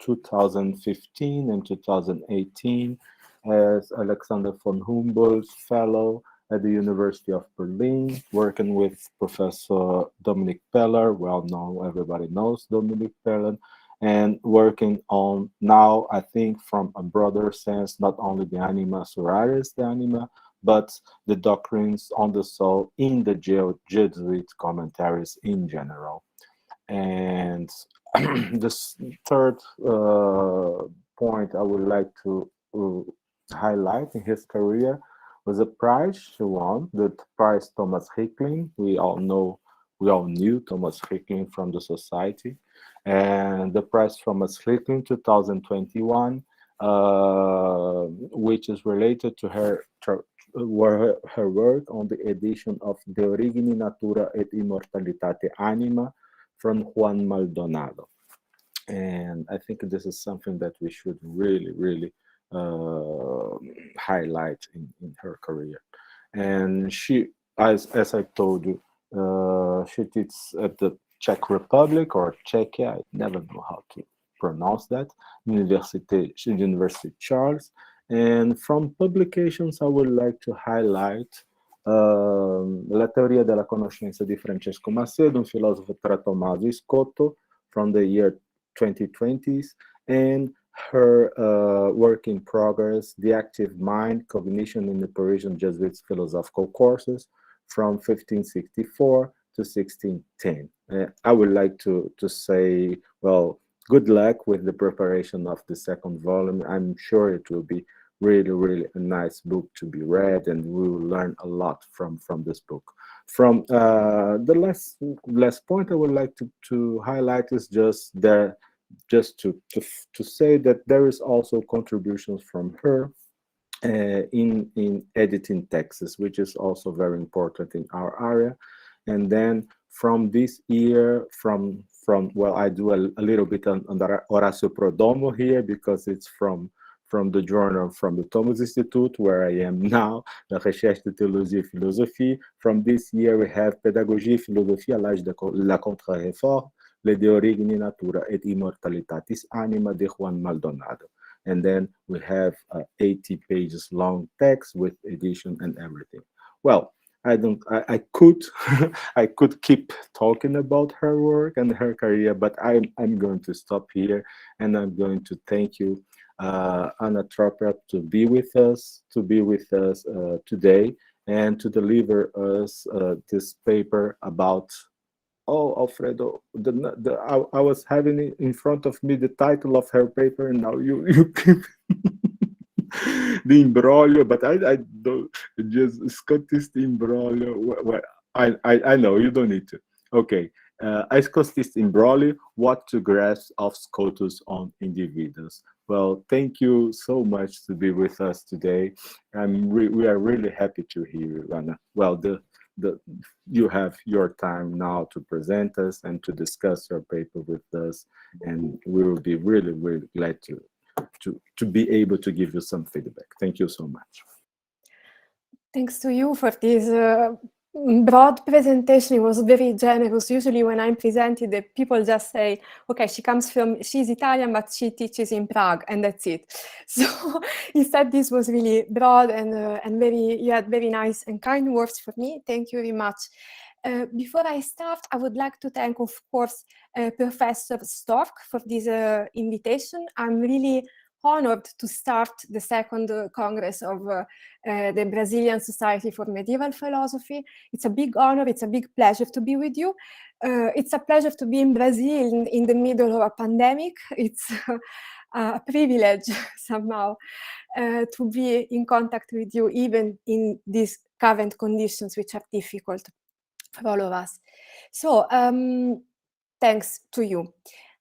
2015 and 2018 as Alexander von Humboldt Fellow at the University of Berlin, working with Professor Dominic Peller, well known, everybody knows Dominic Peller, and working on now, I think, from a broader sense, not only the anima suraris, the anima, but the doctrines on the soul in the Jesuit commentaries in general. And this third point I would like to highlight in his career was a prize she won, the prize Thomas Hickling. We all knew Thomas Hickling from the Society, and the prize Thomas Hickling 2021, which is related to her work on the edition of De Origine Natura et Immortalitate Anima from Juan Maldonado. And I think this is something that we should really highlight in her career. And she, as I told you, she teaches at the Czech Republic or Czechia, I never know how to pronounce that, University Charles. And from publications, I would like to highlight La teoria della conoscenza di Francesco Macedo, un filosofo tra Tommaso e Scotto, from the year 2020s, and her work in progress, The Active Mind, Cognition in the Parisian Jesuits Philosophical Courses, from 1564 to 1610. I would like to say, well, good luck with the preparation of the second volume. I'm sure it will be really a nice book to be read, and we will learn a lot from this book. From the last point I would like to highlight is just to say that there is also contributions from her in editing texts, which is also very important in our area. And then from this year, from well, I do a little bit on the Horacio Prodomo here, because it's from the journal from the Thomas Institute, where I am now, La Recherche de Théologie et Philosophie. From this year, we have Pédagogie et Philosophie à l'âge de la Contre-Réforme, Le De Origine Natura et Immortalitatis Anima de Juan Maldonado. And then we have 80 pages long text with edition and everything. Well, I could I could keep talking about her work and her career, but I'm going to stop here, and I'm going to thank you, Anna Tropia, to be with us today, and to deliver us this paper about. Oh, Alfredo, I was having in front of me the title of her paper, and now you keep the imbroglio, but I don't, just Scotist imbroglio. Well, I know you don't need to. Okay, Scotist imbroglio, what to grasp of Scotus on individuals. Well, thank you so much to be with us today. We are really happy to hear you, Anna. Well, you have your time now to present us and to discuss your paper with us, and we will be really glad to be able to give you some feedback. Thank you so much. Thanks to you for this broad presentation. It was very generous. Usually when I'm presented, the people just say, okay, she's Italian, but she teaches in Prague, and that's it. So instead, this was really broad and you had very nice and kind words for me. Thank you very much. Before I start, I would like to thank, of course, Professor Stork for this invitation. I'm really honored to start the second Congress of the Brazilian Society for Medieval Philosophy. It's a big honor, it's a big pleasure to be with you. It's a pleasure to be in Brazil in the middle of a pandemic. It's a privilege somehow to be in contact with you, even in these current conditions, which are difficult for all of us. So thanks to you.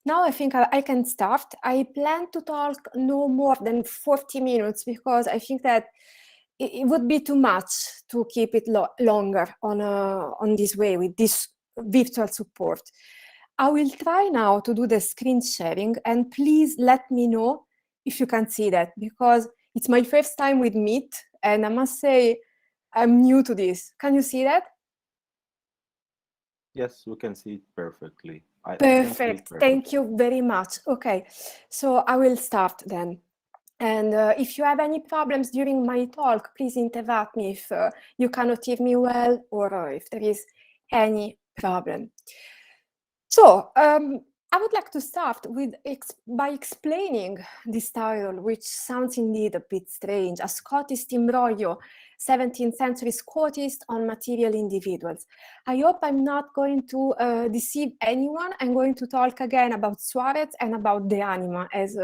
Now I think I can start. I plan to talk no more than 40 minutes, because I think that it would be too much to keep it longer on this way with this virtual support. I will try now to do the screen sharing, and please let me know if you can see that, because it's my first time with Meet, and I must say I'm new to this. Can you see that? Yes, we can see it perfectly. Perfect. Thank you very much. Okay, so I will start then. And if you have any problems during my talk, please interrupt me if you cannot hear me well or if there is any problem. So I would like to start by explaining this title, which sounds indeed a bit strange, a Scotist imbroglio, 17th century Scotist on material individuals. I hope I'm not going to deceive anyone. I'm going to talk again about Suarez and about the anima. As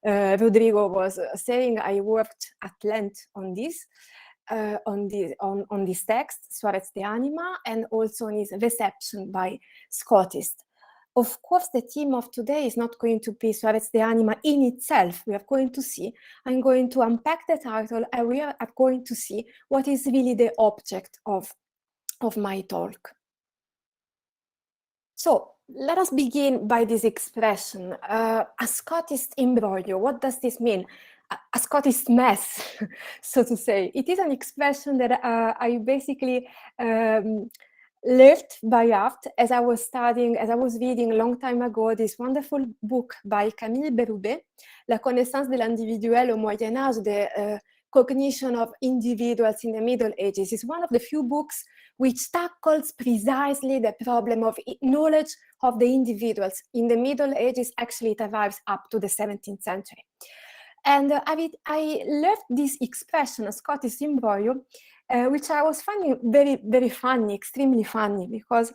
Rodrigo was saying, I worked at length on this. On this text, Suarez de Anima, and also on his reception by Scotist. Of course, the theme of today is not going to be Suarez de Anima in itself. We are going to see, I'm going to unpack the title, and we are going to see what is really the object of my talk. So let us begin by this expression, a Scotist imbroglio. What does this mean? A Scotist mess, so to say. It is an expression that I basically learned by heart as I was studying, as I was reading a long time ago, this wonderful book by Camille Berube, La connaissance de l'individuel au Moyen Âge, the cognition of individuals in the Middle Ages. It's one of the few books which tackles precisely the problem of knowledge of the individuals. In the Middle Ages, actually it arrives up to the 17th century. And I learned this expression, a Scotist imbroglio, which I was finding very, very funny, extremely funny, because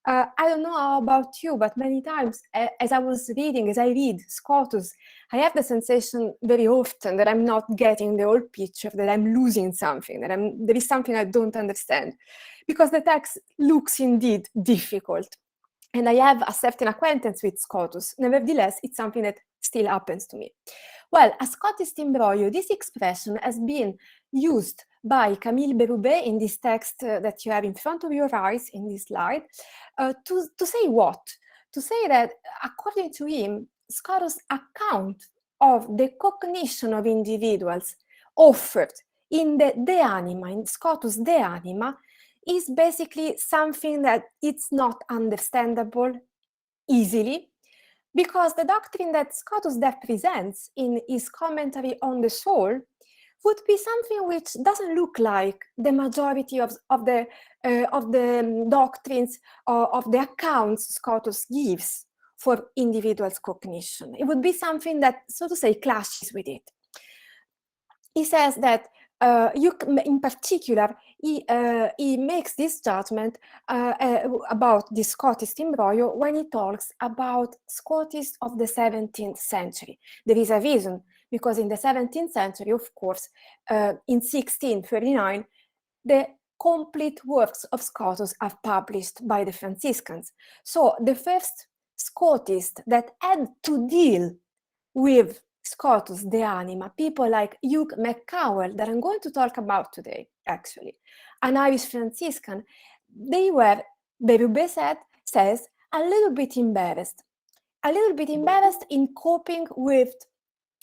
I don't know how about you, but many times as I read Scotus, I have the sensation very often that I'm not getting the whole picture, that I'm losing something, that there is something I don't understand, because the text looks indeed difficult. And I have a certain acquaintance with Scotus. Nevertheless, it's something that still happens to me. Well, a Scotist imbroglio, this expression has been used by Camille Berube in this text that you have in front of your eyes in this slide, to say what? To say that, according to him, Scotus' account of the cognition of individuals offered in the De Anima, in Scotus De Anima, is basically something that it's not understandable easily, because the doctrine that Scotus presents in his commentary on the soul would be something which doesn't look like the majority of the doctrines or of the accounts Scotus gives for individuals' cognition. It would be something that, so to say, clashes with it. He says that in particular, he makes this judgment about the Scotist imbroglio when he talks about Scotists of the 17th century. There is a reason, because in the 17th century, of course, in 1639, the complete works of Scotus are published by the Franciscans. So the first Scotist that had to deal with Scotus De Anima, people like Hugh McCowell, that I'm going to talk about today, actually, an Irish Franciscan, they were, Berube says, a little bit embarrassed in coping with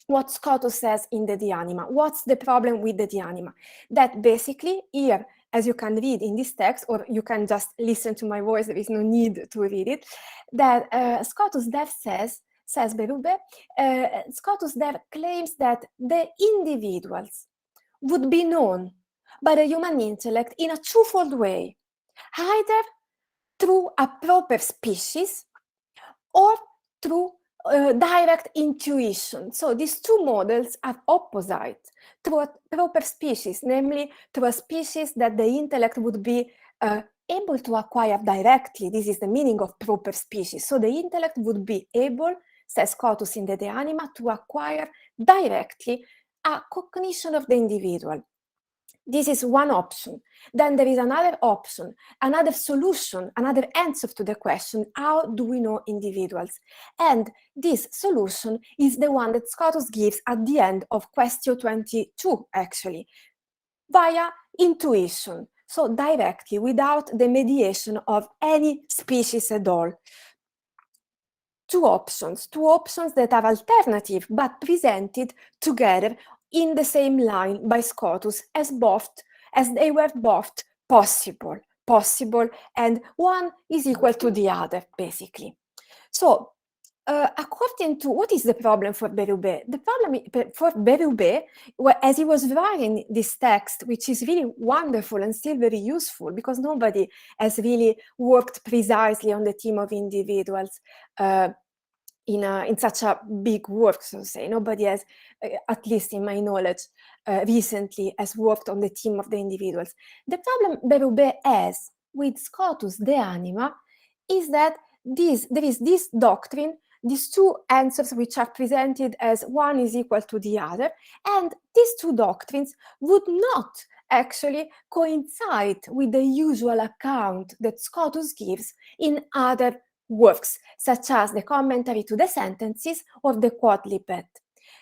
what Scotus says in the De Anima. What's the problem with the De Anima? That basically here, as you can read in this text, or you can just listen to my voice, there is no need to read it, that Scotus says Berube, Scotus claims that the individuals would be known by the human intellect in a twofold way, either through a proper species or through direct intuition. So these two models are opposite. Through a proper species, namely through a species that the intellect would be able to acquire directly. This is the meaning of proper species. So the intellect would be able, says Scotus in the De Anima, to acquire directly a cognition of the individual. This is one option. Then there is another option, another solution, another answer to the question, how do we know individuals? And this solution is the one that Scotus gives at the end of question 22, actually, via intuition. So directly, without the mediation of any species at all. Two options that are alternative, but presented together in the same line by Scotus as they were both possible, and one is equal to the other, basically. So, according to what is the problem for Berube? The problem for Berube, as he was writing this text, which is really wonderful and still very useful, because nobody has really worked precisely on the theme of individuals in such a big work, so to say. Nobody has, at least in my knowledge, recently has worked on the theme of the individuals. The problem Berube has with Scotus de anima is that there is this doctrine, these two answers which are presented as one is equal to the other, and these two doctrines would not actually coincide with the usual account that Scotus gives in other works, such as the commentary to the sentences or the quodlibet.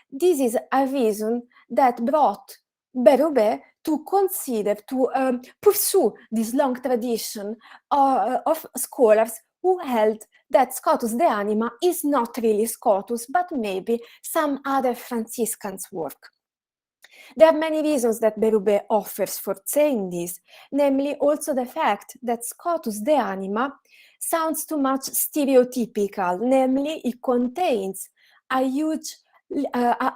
This is a reason that brought Berube to consider, to pursue this long tradition of scholars who held that Scotus de anima is not really Scotus, but maybe some other Franciscan's work. There are many reasons that Berube offers for saying this, namely also the fact that Scotus de anima sounds too much stereotypical, namely it contains a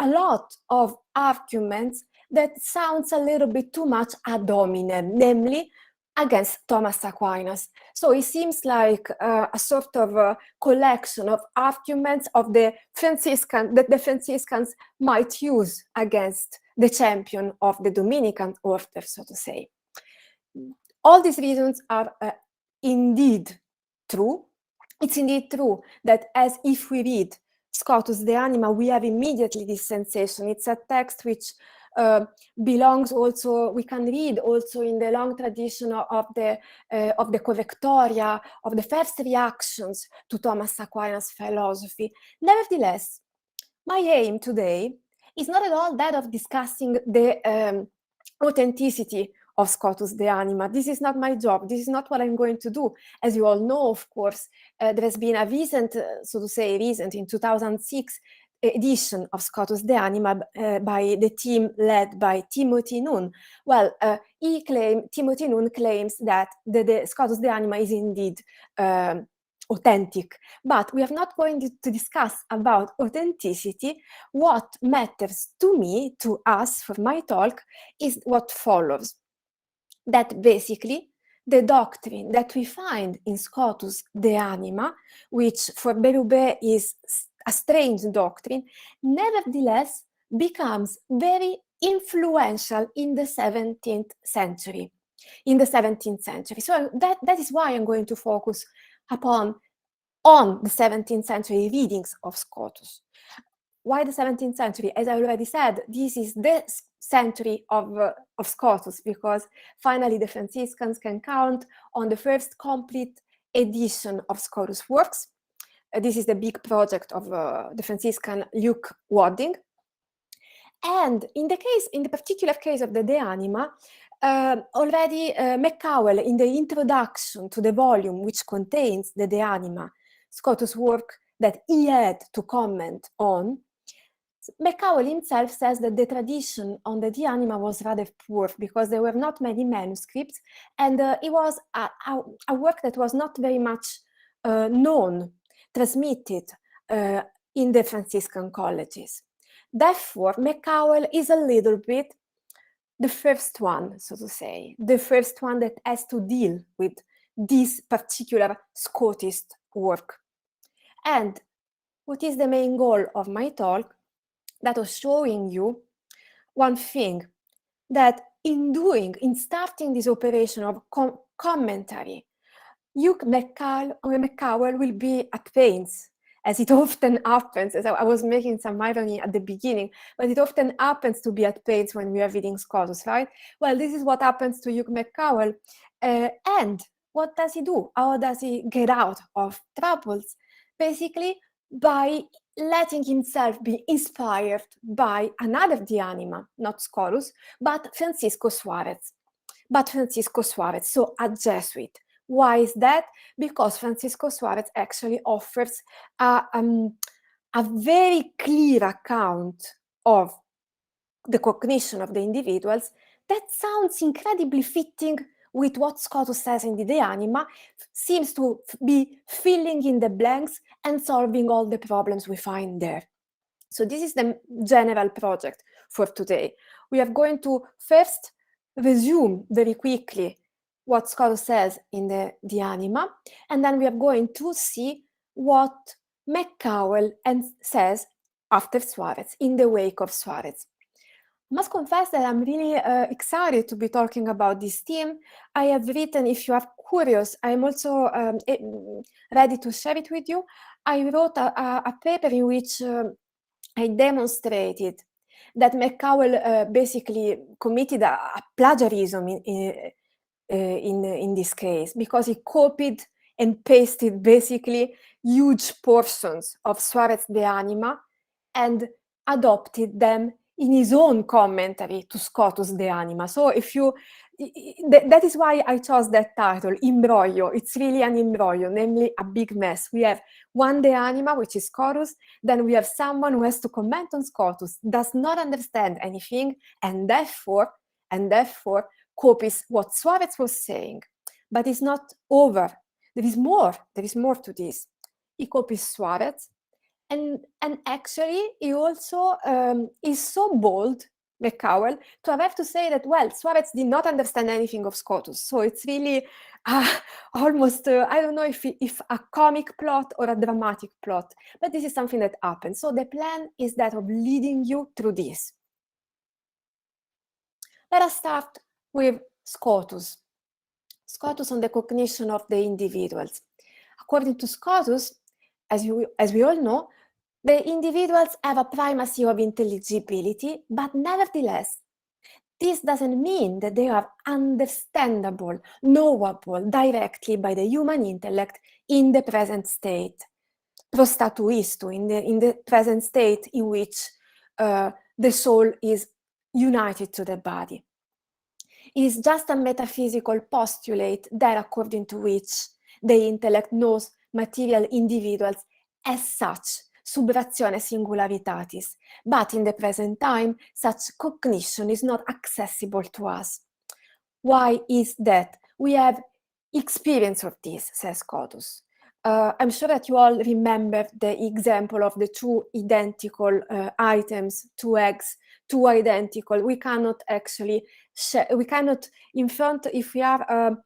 lot of arguments that sounds a little bit too much ad hominem, namely against Thomas Aquinas. So it seems like a sort of collection of arguments of the Franciscan that the Franciscans might use against the champion of the Dominican order, so to say. All these reasons are indeed true. It's indeed true that as if we read Scotus de anima, we have immediately this sensation. It's a text which belongs also, we can read also in the long tradition of the Correctoria, of the first reactions to Thomas Aquinas' philosophy. Nevertheless, my aim today is not at all that of discussing the authenticity of Scotus de anima. This is not my job. This is not what I'm going to do. As you all know, of course, there has been a recent, in 2006, edition of Scotus de anima by the team led by Timothy Nunn. Well, Timothy Nunn claims that the Scotus de anima is indeed authentic, but we are not going to discuss about authenticity. What matters to me, to us, for my talk, is what follows. That basically the doctrine that we find in Scotus de anima, which for Berube is a strange doctrine, nevertheless becomes very influential in the 17th century. So that is why I'm going to focus on the 17th century readings of Scotus. Why the 17th century? As I already said, this is the century of Scotus, because finally the Franciscans can count on the first complete edition of Scotus works. This is the big project of the Franciscan Luke Wadding. And in the particular case of the De Anima, already McCowell, in the introduction to the volume which contains the De Anima, Scotus work that he had to comment on, McCowell himself says that the tradition on the De Anima was rather poor because there were not many manuscripts, and it was a work that was not very much known, transmitted in the Franciscan colleges. Therefore, McCowell is a little bit the first one, so to say, the first one that has to deal with this particular Scotist work. And what is the main goal of my talk? That was showing you one thing, that in starting this operation of commentary, Hugh McCowell will be at pains, as it often happens, as I was making some irony at the beginning, but it often happens to be at pains when we are reading Scotus, right? Well, this is what happens to Hugh McCowell. And what does he do? How does he get out of troubles? Basically, by letting himself be inspired by another De Anima, not Scotus, but Francisco Suarez. So a Jesuit. Why is that? Because Francisco Suarez actually offers a very clear account of the cognition of the individuals that sounds incredibly fitting with what Scotus says in the De Anima, seems to be filling in the blanks and solving all the problems we find there. So this is the general project for today. We are going to first resume very quickly what Scotus says in the De Anima, and then we are going to see what McCowell says after Suarez, in the wake of Suarez. I must confess that I'm really excited to be talking about this theme. I have written, if you are curious, I'm also ready to share it with you. I wrote a paper in which I demonstrated that McCowell basically committed a plagiarism in this case, because he copied and pasted basically huge portions of Suarez De Anima and adopted them in his own commentary to Scotus De Anima. So if you, that is why I chose that title, Imbroglio. It's really an imbroglio, namely a big mess. We have one De Anima, which is Scotus, then we have someone who has to comment on Scotus, does not understand anything, and therefore copies what Suarez was saying. But it's not over. There is more to this. He copies Suarez, and actually he also is so bold, McCowell, to have to say that, well, Suarez did not understand anything of Scotus. So it's really almost, I don't know if a comic plot or a dramatic plot, but this is something that happens. So the plan is that of leading you through this. Let us start with Scotus. Scotus on the cognition of the individuals. According to Scotus, as we all know, the individuals have a primacy of intelligibility, but nevertheless, this doesn't mean that they are understandable, knowable directly by the human intellect in the present state, pro statu istu, in the present state in which the soul is united to the body. It is just a metaphysical postulate that according to which the intellect knows material individuals as such, sub ratione singularitatis, but in the present time, such cognition is not accessible to us. Why is that? We have experience of this, says Scotus. I'm sure that you all remember the example of the two identical items, two eggs, two identical. We cannot actually share, we cannot, if we are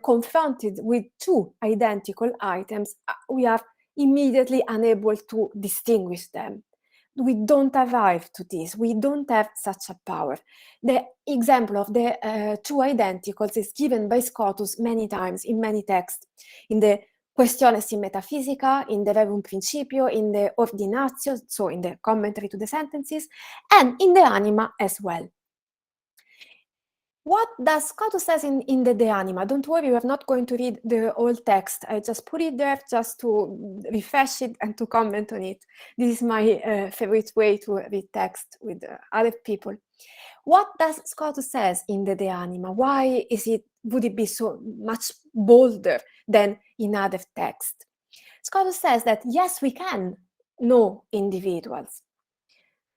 confronted with two identical items, we are immediately unable to distinguish them. We don't arrive to this. We don't have such a power. The example of the two identicals is given by Scotus many times in many texts, in the Questiones in Metaphysica, in the Rerum Principio, in the Ordinatio, so in the commentary to the sentences, and in the Anima as well. What does Scotus says in the De Anima? Don't worry, we are not going to read the whole text. I just put it there just to refresh it and to comment on it. This is my favorite way to read text with other people. What does Scotus says in the De Anima? Why would it be so much bolder than in other texts? Scotus says that yes, we can know individuals.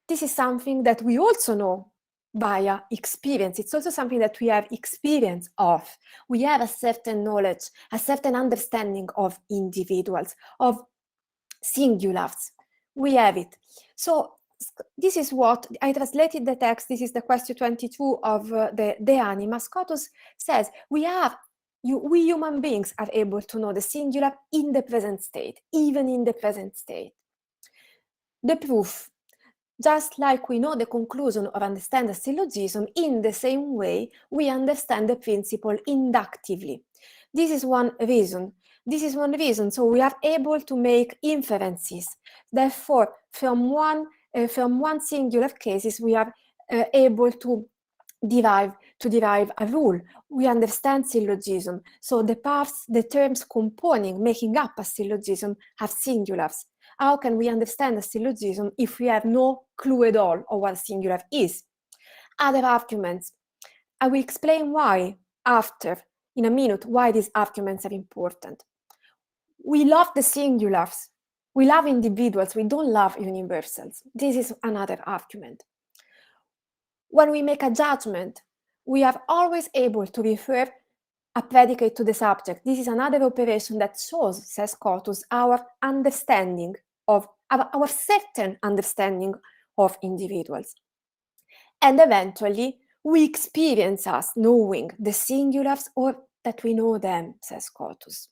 This is something that we also know via experience. It's also something that we have experience of. We have a certain knowledge, a certain understanding of individuals, of singulars. We have it. So this is what I translated the text. This is the question 22 of the De Anima. Scotus says we human beings are able to know the singular in the present state, even in the present state. The proof. Just like we know the conclusion or understand a syllogism, in the same way, we understand the principle inductively. This is one reason. So we are able to make inferences. Therefore, from one singular cases, we are able to derive a rule. We understand syllogism. So the parts, the terms componing, making up a syllogism are singulars. How can we understand a syllogism if we have no clue at all of what a singular is? Other arguments. I will explain why in a minute, why these arguments are important. We love the singulars. We love individuals. We don't love universals. This is another argument. When we make a judgment, we are always able to refer a predicate to the subject. This is another operation that shows, says Scotus, our understanding of, our certain understanding of individuals. And eventually, we experience us knowing the singulars or that we know them, says Scotus.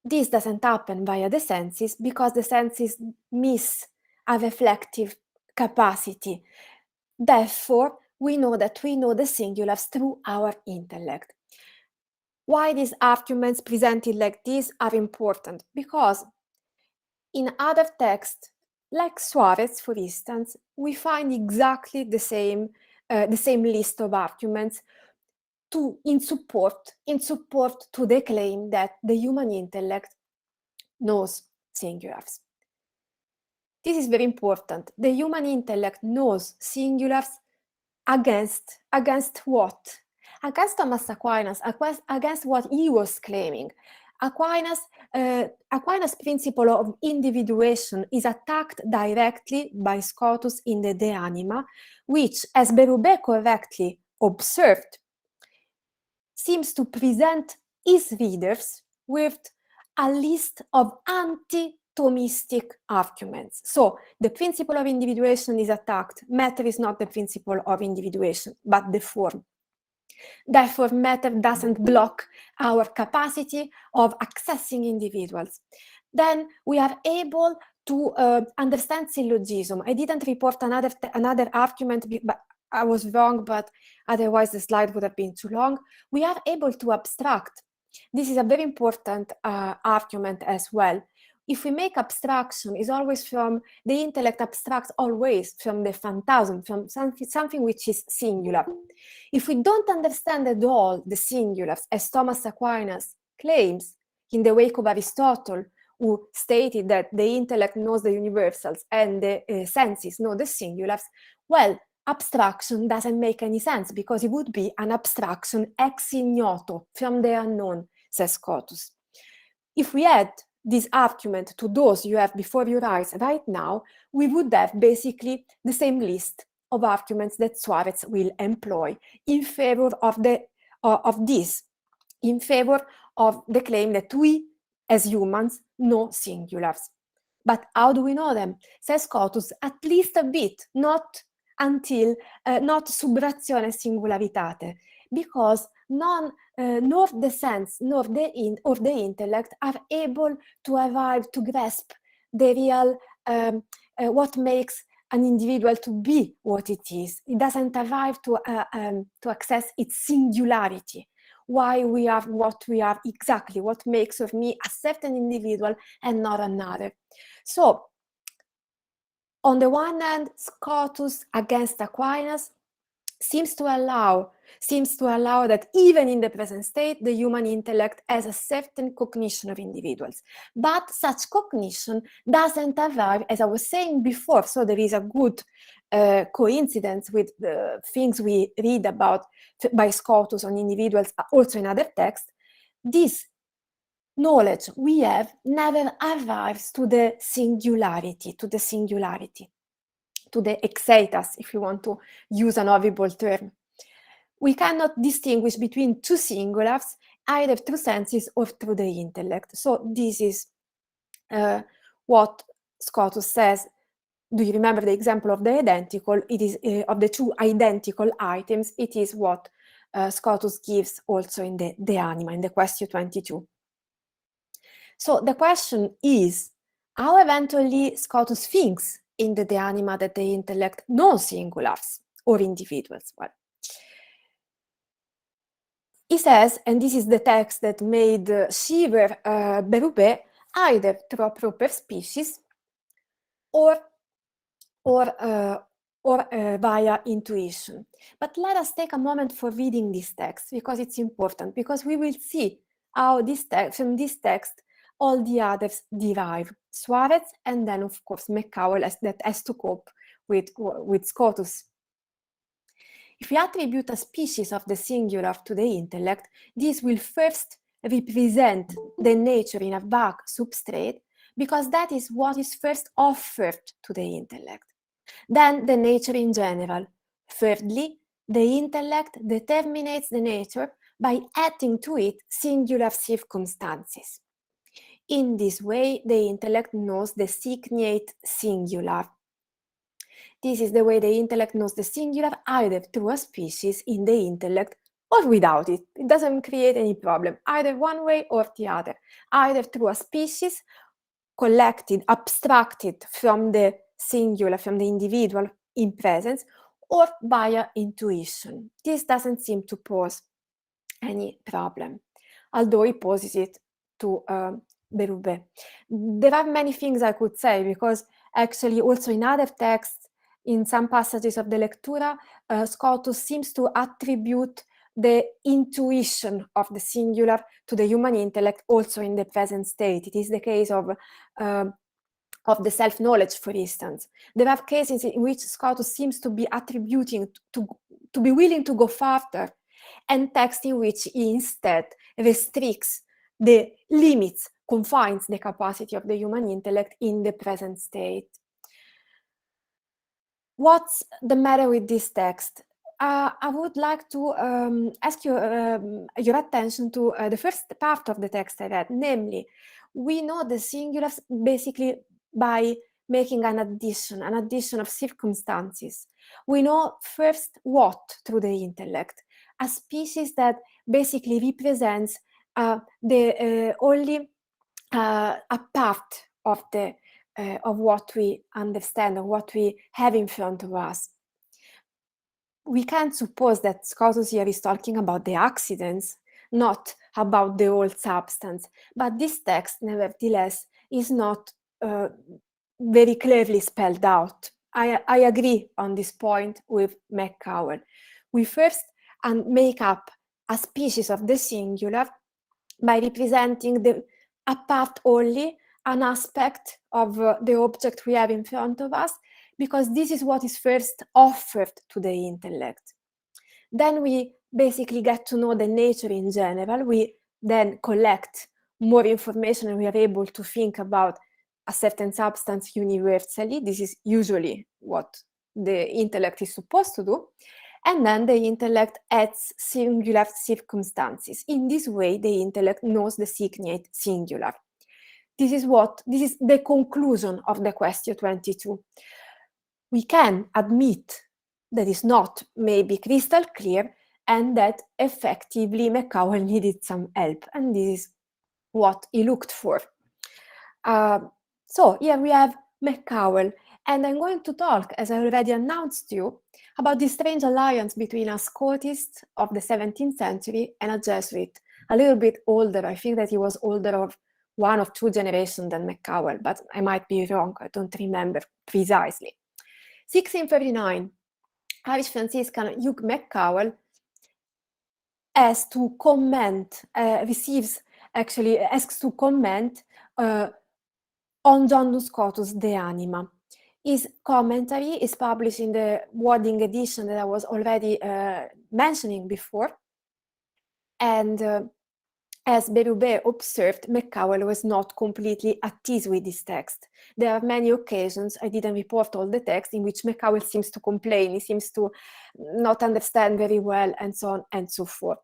This doesn't happen via the senses because the senses miss a reflective capacity. Therefore, we know that we know the singulars through our intellect. Why these arguments presented like this are important? Because in other texts, like Suarez, for instance, we find exactly the same list of arguments in support to the claim that the human intellect knows singulars. This is very important. The human intellect knows singulars against what? Against Thomas Aquinas, against what he was claiming. Aquinas' principle of individuation is attacked directly by Scotus in the De Anima, which, as Berube correctly observed, seems to present his readers with a list of anti-Thomistic arguments. So the principle of individuation is attacked. Matter is not the principle of individuation, but the form. Therefore, matter doesn't block our capacity of accessing individuals. Then we are able to understand syllogism. I didn't report another argument, but I was wrong, but otherwise the slide would have been too long. We are able to abstract. This is a very important argument as well. If we make abstraction, is always from the intellect abstracts always from the phantasm, from something which is singular. If we don't understand at all the singulars, as Thomas Aquinas claims in the wake of Aristotle, who stated that the intellect knows the universals and the senses know the singulars, well, abstraction doesn't make any sense because it would be an abstraction ex ignoto, from the unknown, says Scotus. If we add this argument to those you have before your eyes right now, we would have basically the same list of arguments that Suarez will employ in favor of this, in favor of the claim that we, as humans, know singulars. But how do we know them? Says Scotus, at least a bit, not sub ratione singularitate, because nor the sense nor the intellect are able to arrive to grasp the real what makes an individual to be what it is. It doesn't arrive to access its singularity. Why we are what we are exactly, what makes of me a certain individual and not another. So, on the one hand, Scotus against Aquinas seems to allow that even in the present state, the human intellect has a certain cognition of individuals. But such cognition doesn't arrive, as I was saying before, so there is a good coincidence with the things we read about by Scotus on individuals, also in other texts. This knowledge we have never arrives to the singularity, to the exeitas, if you want to use an horrible term. We cannot distinguish between two singulars, either through senses or through the intellect. So this is what Scotus says. Do you remember the example of the identical? It is of the two identical items. It is what Scotus gives also in the De Anima, in the question 22. So the question is, how eventually Scotus thinks in the De Anima that the intellect knows singulars or individuals? Well, he says, and this is the text that made shiver Berube, either through a proper species or via intuition. But let us take a moment for reading this text, because it's important, because we will see how from this text all the others derive. Suarez, and then of course McCowell that has to cope with Scotus. If we attribute a species of the singular to the intellect, this will first represent the nature in a vague substrate, because that is what is first offered to the intellect. Then the nature in general. Thirdly, the intellect determinates the nature by adding to it singular circumstances. In this way, the intellect knows the signate singular. This is the way the intellect knows the singular, either through a species in the intellect or without it. It doesn't create any problem, either one way or the other, either through a species collected, abstracted from the singular, from the individual in presence, or via intuition. This doesn't seem to pose any problem, although it poses it to Berube. There are many things I could say, because actually also in other texts, in some passages of the Lectura, Scotus seems to attribute the intuition of the singular to the human intellect also in the present state. It is the case of the self-knowledge, for instance. There are cases in which Scotus seems to be attributing, to be willing to go further, and texts in which he instead restricts the limits, confines the capacity of the human intellect in the present state. What's the matter with this text? I would like to ask you your attention to the first part of the text I read, namely, we know the singulars basically by making an addition of circumstances. We know first what through the intellect, a species that basically represents only a part of what we understand, of what we have in front of us. We can't suppose that Scotus here is talking about the accidents, not about the whole substance. But this text, nevertheless, is not very clearly spelled out. I agree on this point with McCowell. We first make up a species of the singular by representing a part only, an aspect of the object we have in front of us, because this is what is first offered to the intellect. Then we basically get to know the nature in general. We then collect more information and we are able to think about a certain substance universally. This is usually what the intellect is supposed to do. And then the intellect adds singular circumstances. In this way, the intellect knows the signate singular. This is the conclusion of the question 22. We can admit that is not maybe crystal clear and that effectively McCowell needed some help, and this is what he looked for. So here we have McCowell, and I'm going to talk, as I already announced to you, about this strange alliance between a Scotist of the 17th century and a Jesuit, a little bit older. I think that he was older of 1 or 2 generations than McCowell, but I might be wrong, I don't remember precisely. 1639, Irish Franciscan Hugh McCowell asks to comment on John Scotus De Anima. His commentary is published in the Wadding edition that I was already mentioning before, and as Berube observed, McCowell was not completely at ease with this text. There are many occasions, I didn't report all the text, in which McCowell seems to complain, he seems to not understand very well, and so on and so forth.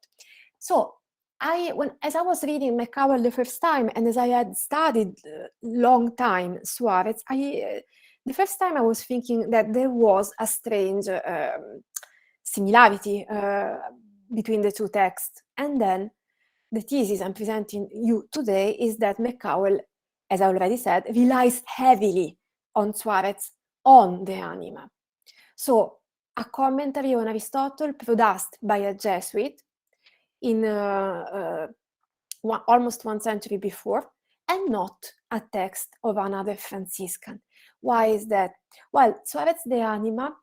So, as I was reading McCowell the first time, and as I had studied long time Suarez, the first time I was thinking that there was a strange similarity between the two texts, and then the thesis I'm presenting you today is that McCowell, as I already said, relies heavily on Suarez on De Anima. So, a commentary on Aristotle produced by a Jesuit in almost 1 century before, and not a text of another Franciscan. Why is that? Well, Suarez De Anima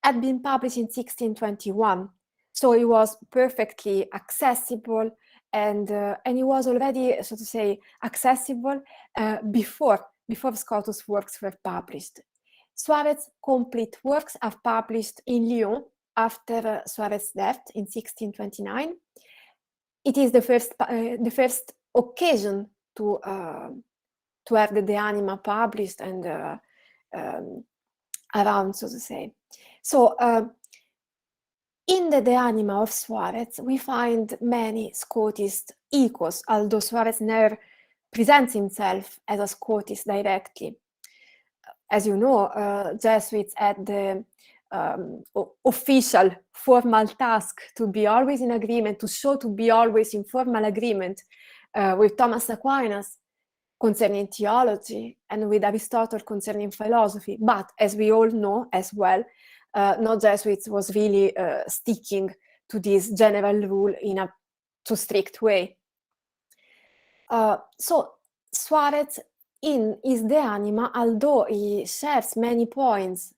had been published in 1621, so it was perfectly accessible, and it was already, so to say, accessible before Scotus' works were published. Suarez's complete works are published in Lyon after Suarez's death in 1629. It is the first occasion to have the De Anima published and around, so to say. So In the De Anima of Suarez, we find many Scotist echoes, although Suarez never presents himself as a Scotist directly. As you know, Jesuits had the official, formal task to be always in agreement, to show to be always in formal agreement with Thomas Aquinas concerning theology and with Aristotle concerning philosophy. But as we all know as well, no Jesuits was really sticking to this general rule in a too strict way. So Suarez in his De Anima, although he shares many points,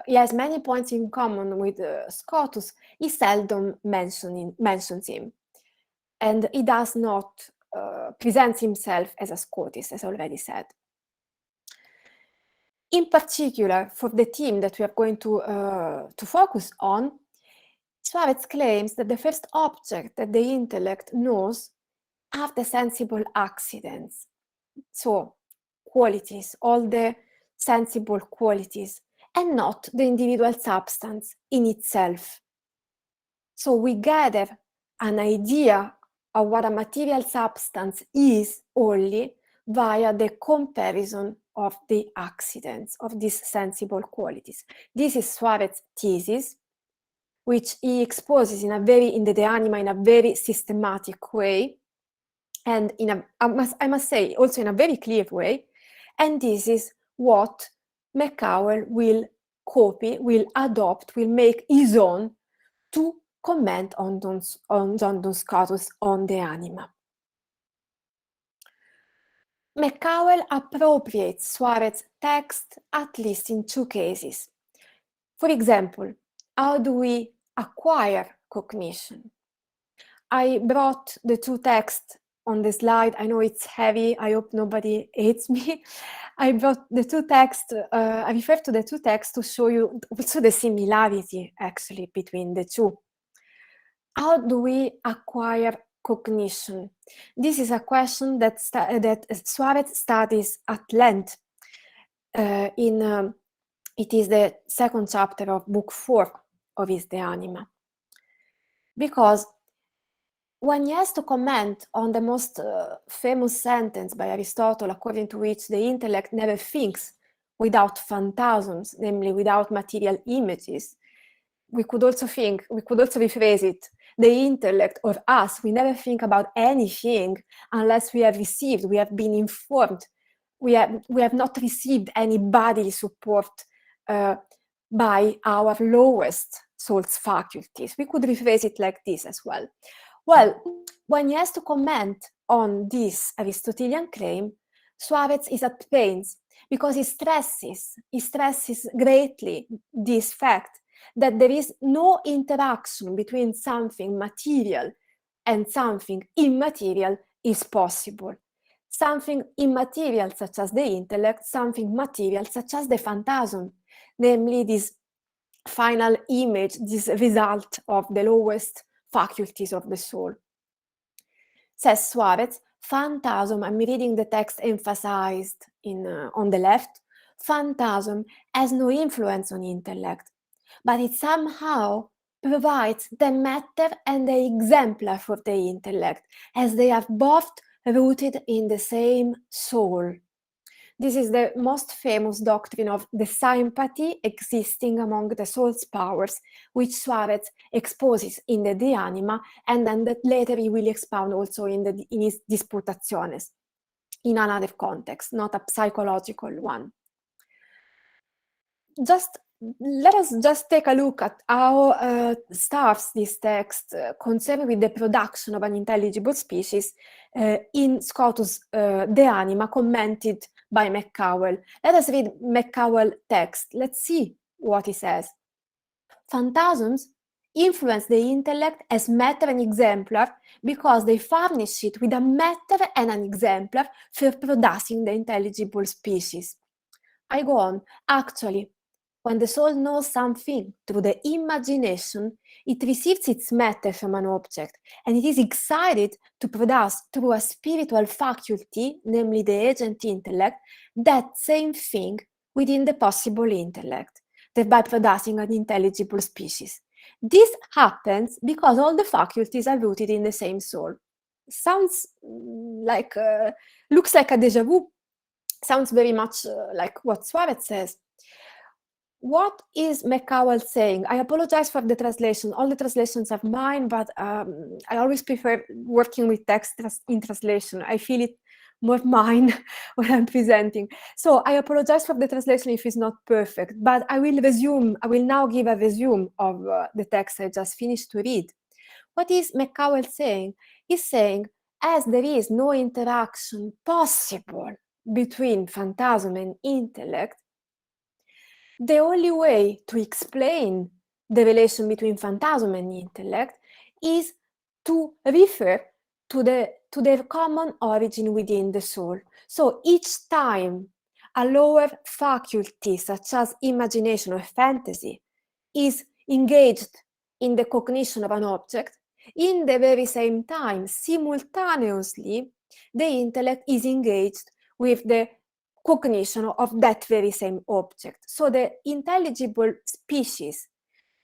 he has many points in common with Scotus, he seldom mentions him. And he does not present himself as a Scotist, as already said. In particular, for the theme that we are going to focus on, Suarez claims that the first object that the intellect knows are the sensible accidents. So, qualities, all the sensible qualities, and not the individual substance in itself. So we gather an idea of what a material substance is only via the comparison of the accidents, of these sensible qualities. This is Suarez's thesis, which he exposes in the De Anima in a very systematic way, and I must say, also in a very clear way. And this is what McCowell will copy, will adopt, will make his own to comment on John Duns Scotus on De Anima. McCowell appropriates Suarez's text at least in two cases. For example, how do we acquire cognition? I brought the two texts on the slide. I know it's heavy. I hope nobody hates me. I brought the two texts. I refer to the two texts to show you also the similarity, actually, between the two. How do we acquire cognition? This is a question that Suarez studies at length. It is the second chapter of Book 4 of his De Anima. Because when he has to comment on the most famous sentence by Aristotle, according to which the intellect never thinks without phantasms, namely without material images, we could also rephrase it. The intellect, or us, we never think about anything unless we have received, we have been informed, we have not received any bodily support by our lowest soul's faculties. We could rephrase it like this as well. Well, when he has to comment on this Aristotelian claim, Suarez is at pains because he stresses greatly this fact that there is no interaction between something material and something immaterial is possible. Something immaterial such as the intellect, something material such as the phantasm, namely this final image, this result of the lowest faculties of the soul. Says Suarez, phantasm, I'm reading the text emphasized on the left, phantasm has no influence on intellect, but it somehow provides the matter and the exemplar for the intellect, as they are both rooted in the same soul. This is the most famous doctrine of the sympathy existing among the soul's powers, which Suarez exposes in the De Anima, and then that later he will expound also in his Disputationes, in another context, not a psychological one. Let us just take a look at how starts this text concerned with the production of an intelligible species in Scotus De Anima, commented by McCowell. Let us read McCowell's text. Let's see what he says. Phantasms influence the intellect as matter and exemplar because they furnish it with a matter and an exemplar for producing the intelligible species. I go on. Actually, when the soul knows something through the imagination, it receives its matter from an object, and it is excited to produce through a spiritual faculty, namely the agent intellect, that same thing within the possible intellect, thereby producing an intelligible species. This happens because all the faculties are rooted in the same soul. Sounds like, looks like a déjà vu, sounds very much like what Suarez says. What is McCowell saying? I apologize for the translation. All the translations are mine, but I always prefer working with text in translation. I feel it more mine when I'm presenting. So I apologize for the translation if it's not perfect, but I will now give a resume of the text I just finished to read. What is McCowell saying? He's saying, as there is no interaction possible between phantasm and intellect, the only way to explain the relation between phantasm and intellect is to refer to their common origin within the soul. So each time a lower faculty, such as imagination or fantasy, is engaged in the cognition of an object, in the very same time, simultaneously, the intellect is engaged with the cognition of that very same object. So the intelligible species,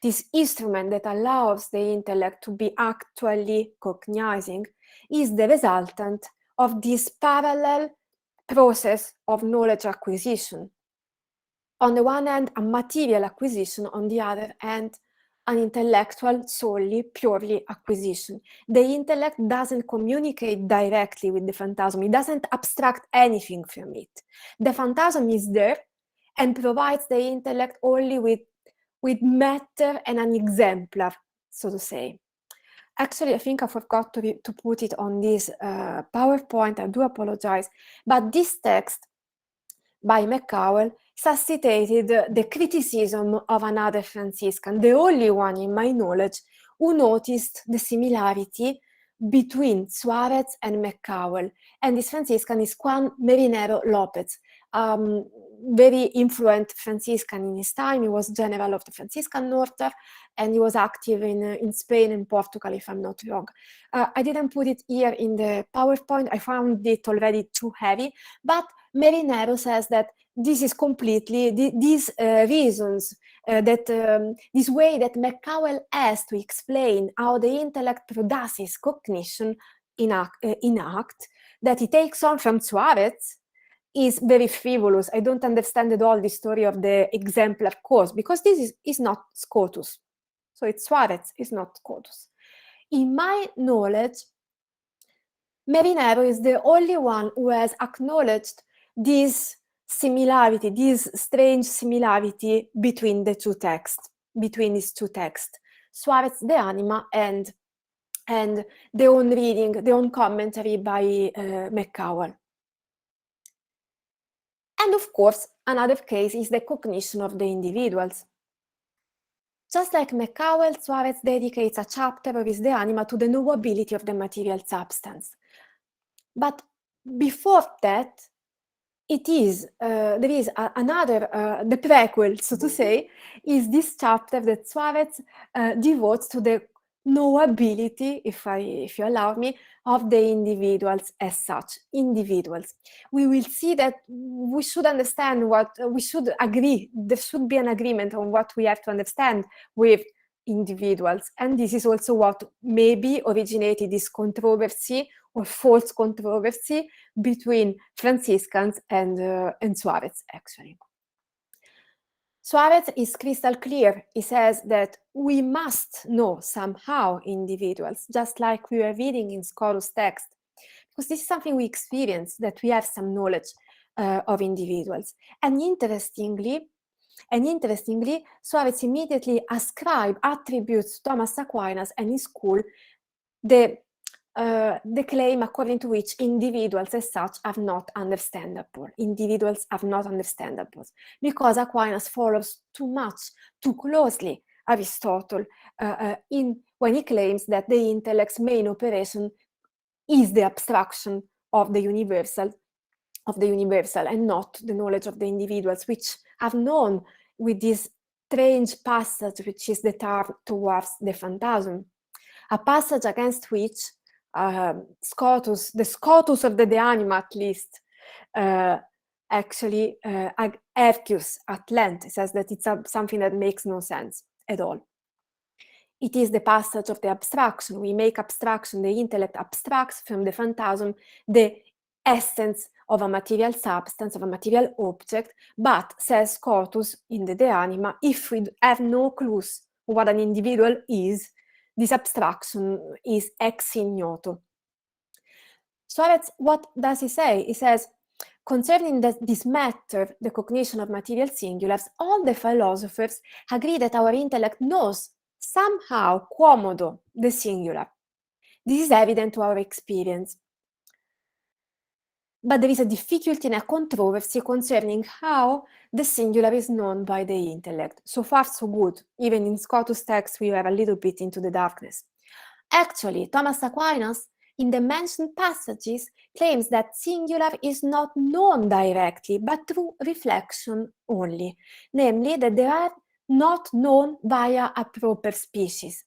this instrument that allows the intellect to be actually cognizing, is the resultant of this parallel process of knowledge acquisition. On the one hand, a material acquisition, on the other hand, an intellectual, solely, purely acquisition. The intellect doesn't communicate directly with the phantasm. It doesn't abstract anything from it. The phantasm is there and provides the intellect only with matter and an exemplar, so to say. Actually, I think I forgot to put it on this PowerPoint. I do apologize. But this text by McCowell suscitated the criticism of another Franciscan, the only one in my knowledge who noticed the similarity between Suarez and McCowell. And this Franciscan is Juan Merinero Lopez, very influential Franciscan in his time. He was general of the Franciscan Order, and he was active in Spain and Portugal, if I'm not wrong. I didn't put it here in the PowerPoint. I found it already too heavy, but Merinero says that this is completely, these reasons, this way that McCowell has to explain how the intellect produces cognition in act, that he takes on from Suarez, is very frivolous. I don't understand at all the story of the exemplar cause, because this is not Scotus. So it's Suarez, it's not Scotus. In my knowledge, Merinero is the only one who has acknowledged this similarity, this strange similarity between the two texts, between these two texts, Suarez De Anima and the own reading, the own commentary by McCowell. And of course, another case is the cognition of the individuals. Just like McCowell, Suarez dedicates a chapter of his De Anima to the knowability of the material substance. But before that, there is another, the prequel, so to say, is this chapter that Suarez devotes to the knowability, if you allow me, of the individuals as such, individuals. We will see that we should understand we should agree, there should be an agreement on what we have to understand with individuals. And this is also what maybe originated this controversy or false controversy between Franciscans and Suarez, actually. Suarez is crystal clear. He says that we must know somehow individuals, just like we were reading in Scotus' text, because this is something we experience, that we have some knowledge of individuals. And interestingly, Suarez immediately attributes to Thomas Aquinas and his school the claim according to which individuals as such are not understandable. Individuals are not understandable because Aquinas follows too closely Aristotle when he claims that the intellect's main operation is the abstraction of the universal and not the knowledge of the individuals, which are known with this strange passage, which is the turn towards the phantasm, a passage against which Scotus, the Scotus of the De Anima at least, actually argues at length. Says that it's something that makes no sense at all. it is the passage of the abstraction. We make abstraction, the intellect abstracts from the phantasm the essence of a material substance, of a material object, but, says Scotus in the De Anima, if we have no clues what an individual is, this abstraction is ex ignoto. Suarez, what does he say? He says, concerning this matter, the cognition of material singulars, all the philosophers agree that our intellect knows somehow quomodo the singular. This is evident to our experience. But there is a difficulty and a controversy concerning how the singular is known by the intellect. So far, so good. Even in Scotus' text, we are a little bit into the darkness. Actually, Thomas Aquinas, in the mentioned passages, claims that singular is not known directly, but through reflection only, namely that they are not known via a proper species,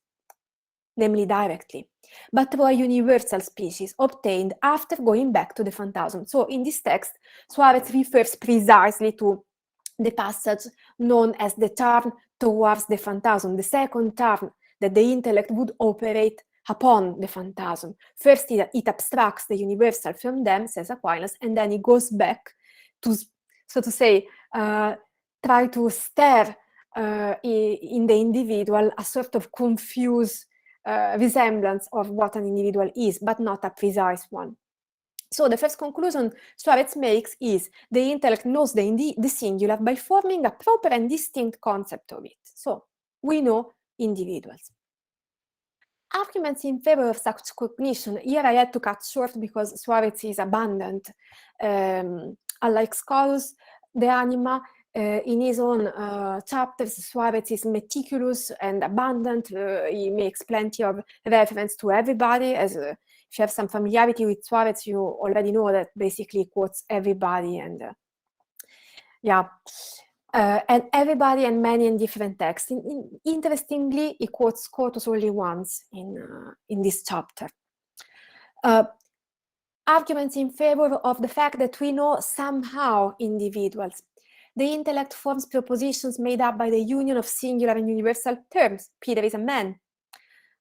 namely directly, but through a universal species obtained after going back to the phantasm. So in this text, Suarez refers precisely to the passage known as the turn towards the phantasm, the second turn that the intellect would operate upon the phantasm. First, it abstracts the universal from them, says Aquinas, and then it goes back to, so to say, try to stir in the individual a sort of confused resemblance of what an individual is, but not a precise one. So the first conclusion Suarez makes is the intellect knows the singular by forming a proper and distinct concept of it. So we know individuals. Arguments in favor of such cognition. Here I had to cut short because Suarez is abundant. Unlike Scotus, De Anima, in his own chapters, Suarez is meticulous and abundant. He makes plenty of reference to everybody. As if you have some familiarity with Suarez, you already know that basically he quotes everybody and everybody and many and different texts. Interestingly, he quotes Scotus only once in this chapter. Arguments in favor of the fact that we know somehow individuals. The intellect forms propositions made up by the union of singular and universal terms. Peter is a man.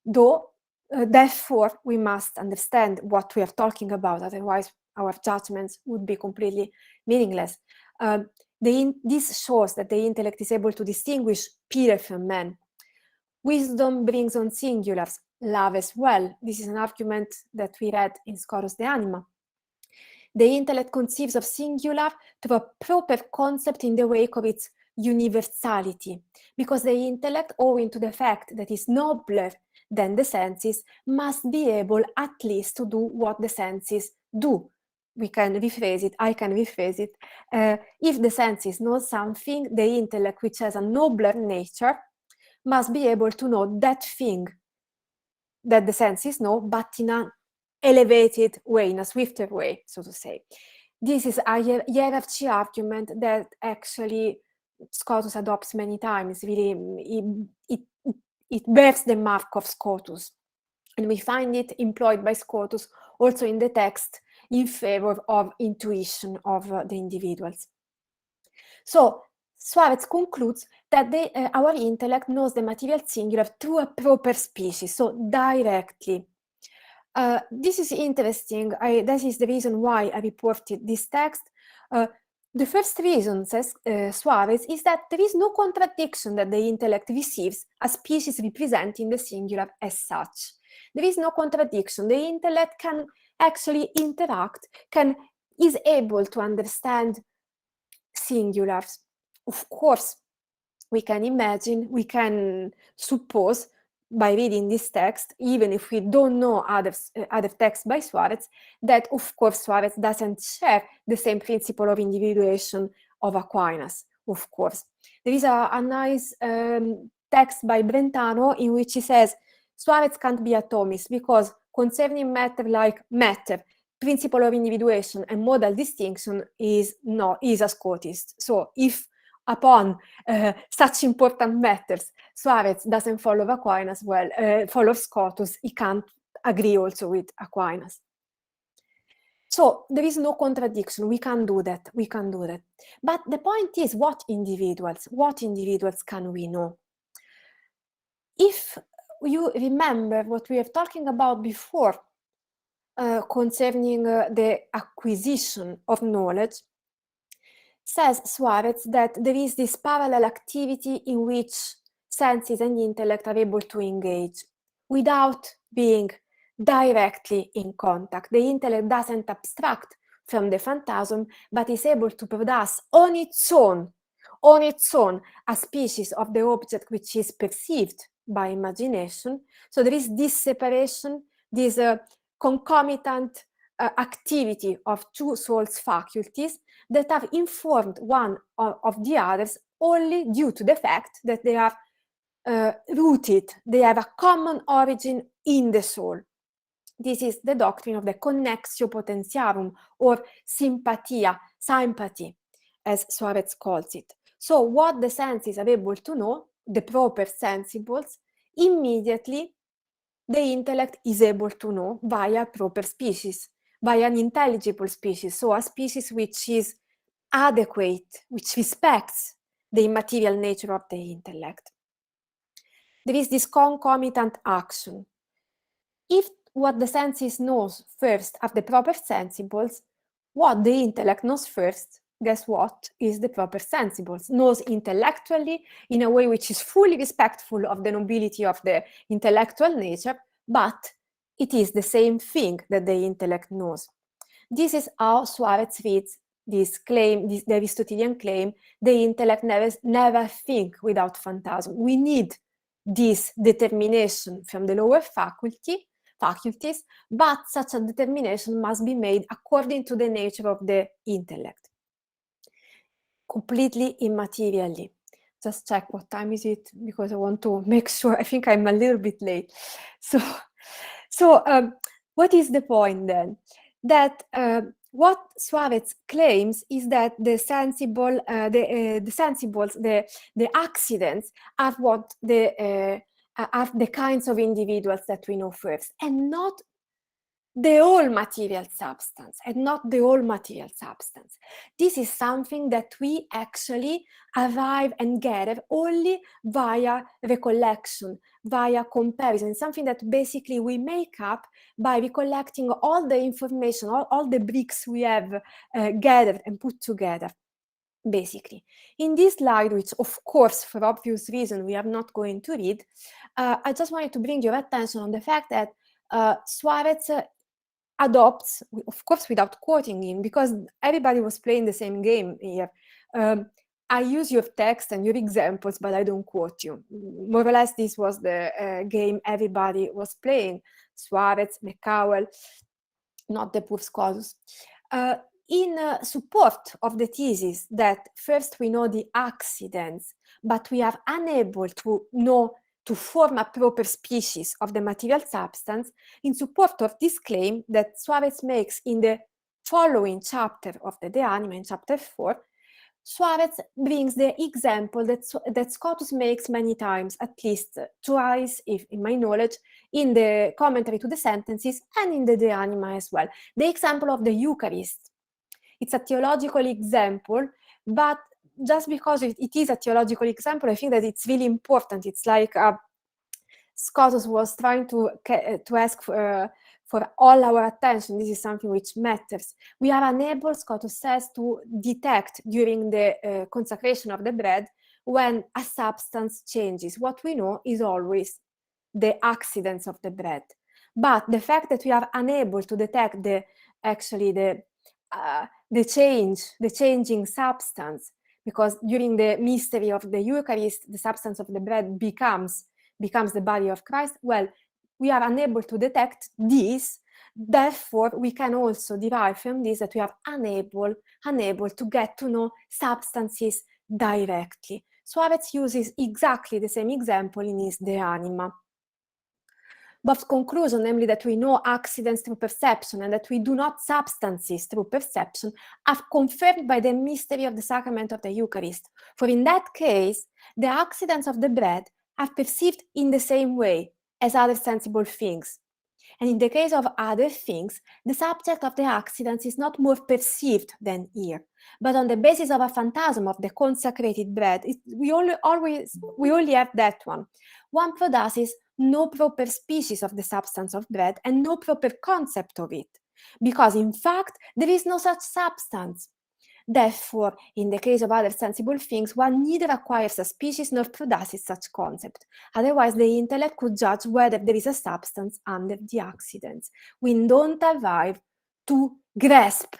Though, therefore, we must understand what we are talking about, otherwise our judgments would be completely meaningless. This shows that the intellect is able to distinguish Peter from man. Wisdom brings on singulars, love as well. This is an argument that we read in Scotus De Anima. The intellect conceives of singular through a proper concept in the wake of its universality, because the intellect, owing to the fact that it is nobler than the senses, must be able at least to do what the senses do. We can rephrase it, I can rephrase it. If the senses know something, the intellect, which has a nobler nature, must be able to know that thing that the senses know, but in an elevated way, in a swifter way, so to say. This is a hierarchy argument that actually Scotus adopts many times. Really, it bears the mark of Scotus. And we find it employed by Scotus also in the text in favor of intuition of the individuals. So Suarez concludes that our intellect knows the material singular through a proper species, so directly. This is interesting. That is the reason why I reported this text. The first reason, says Suarez, is that there is no contradiction that the intellect receives a species representing the singular as such. There is no contradiction. The intellect can actually interact, is able to understand singulars. Of course, we can imagine, we can suppose by reading this text, even if we don't know other texts by Suarez, that of course Suarez doesn't share the same principle of individuation of Aquinas, of course. There is a nice text by Brentano in which he says, Suarez can't be a Thomist because concerning matter like matter, principle of individuation and modal distinction is a Scotist. So if upon such important matters Suarez doesn't follow Aquinas, well, follows Scotus, he can't agree also with Aquinas. So there is no contradiction, we can do that. But the point is, what individuals can we know? If you remember what we were talking about before concerning the acquisition of knowledge, says Suarez that there is this parallel activity in which senses and intellect are able to engage without being directly in contact. The intellect doesn't abstract from the phantasm, but is able to produce on its own, a species of the object which is perceived by imagination. So there is this separation, this concomitant activity of two soul's faculties that are informed one of the others only due to the fact that they are rooted, they have a common origin in the soul. This is the doctrine of the connexio potentiarum, or sympathia, sympathy, as Suarez calls it. So what the senses are able to know, the proper sensibles, immediately the intellect is able to know via proper species, via an intelligible species, so a species which is adequate, which respects the immaterial nature of the intellect. There is this concomitant action. If what the senses knows first are the proper sensibles, what the intellect knows first, guess what, is the proper sensibles, knows intellectually in a way which is fully respectful of the nobility of the intellectual nature, but it is the same thing that the intellect knows. This is how Suarez reads this claim, the Aristotelian claim, the intellect never think without phantasm. We need this determination from the lower faculties, but such a determination must be made according to the nature of the intellect, completely immaterially. Just check what time is it, because I want to make sure. I think I'm a little bit late. So what is the point then? That what Suarez claims is that the sensibles, the accidents are what are the kinds of individuals that we know first, and not the whole material substance, This is something that we actually arrive and gather only via recollection, via comparison, something that basically we make up by recollecting all the information, all the bricks we have gathered and put together, basically. In this slide, which of course, for obvious reason, we are not going to read, I just wanted to bring your attention on the fact that Suarez adopts, of course without quoting him, because everybody was playing the same game here. I use your text and your examples, but I don't quote you. More or less, this was the game everybody was playing. Suarez, McCowell, not the poor Scotus. In support of the thesis that first we know the accidents, but we are unable to form a proper species of the material substance, in support of this claim that Suarez makes in the following chapter of the De Anima, in chapter 4, Suarez brings the example that Scotus makes many times, at least twice, if in my knowledge, in the commentary to the sentences and in the De Anima as well. The example of the Eucharist. It's a theological example, but just because it is a theological example, I think that it's really important. It's like Scotus was trying to ask for all our attention. This is something which matters. We are unable, Scotus says, to detect during the consecration of the bread when a substance changes. What we know is always the accidents of the bread. But the fact that we are unable to detect the changing substance, because during the mystery of the Eucharist, the substance of the bread becomes the body of Christ, well, we are unable to detect this. Therefore, we can also derive from this that we are unable to get to know substances directly. Suarez uses exactly the same example in his De Anima. But conclusion, namely that we know accidents through perception and that we do not substances through perception, are confirmed by the mystery of the sacrament of the Eucharist. For in that case, the accidents of the bread are perceived in the same way as other sensible things. And in the case of other things, the subject of the accidents is not more perceived than here, but on the basis of a phantasm of the consecrated bread. We only have that one. One produces no proper species of the substance of bread and no proper concept of it, because in fact there is no such substance. Therefore, in the case of other sensible things, one neither acquires a species nor produces such concept. Otherwise, the intellect could judge whether there is a substance under the accidents. We don't arrive to grasp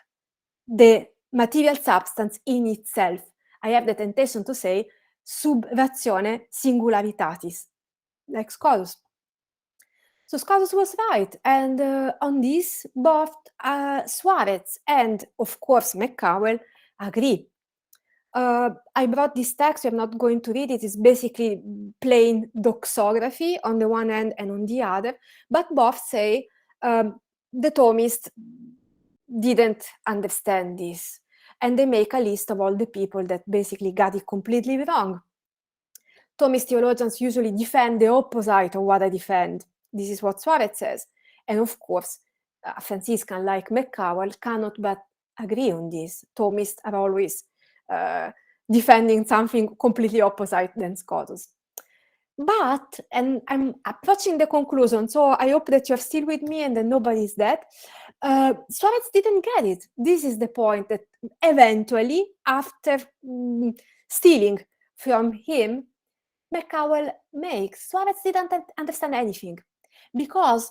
the material substance in itself. I have the temptation to say sub ratione singularitatis, like Scotus. So Scotus was right, and on this, both Suarez and, of course, McCowell agree. I brought this text, we're not going to read it, it's basically plain doxography on the one hand and on the other, but both say the Thomists didn't understand this, and they make a list of all the people that basically got it completely wrong. Thomist theologians usually defend the opposite of what I defend. This is what Suarez says. And of course, a Franciscan like McCowell cannot but agree on this. Thomists are always defending something completely opposite than Scotus. But, and I'm approaching the conclusion, so I hope that you're still with me and that nobody's dead. Suarez didn't get it. This is the point, that eventually, after stealing from him, McCowell makes. Suarez didn't understand anything, because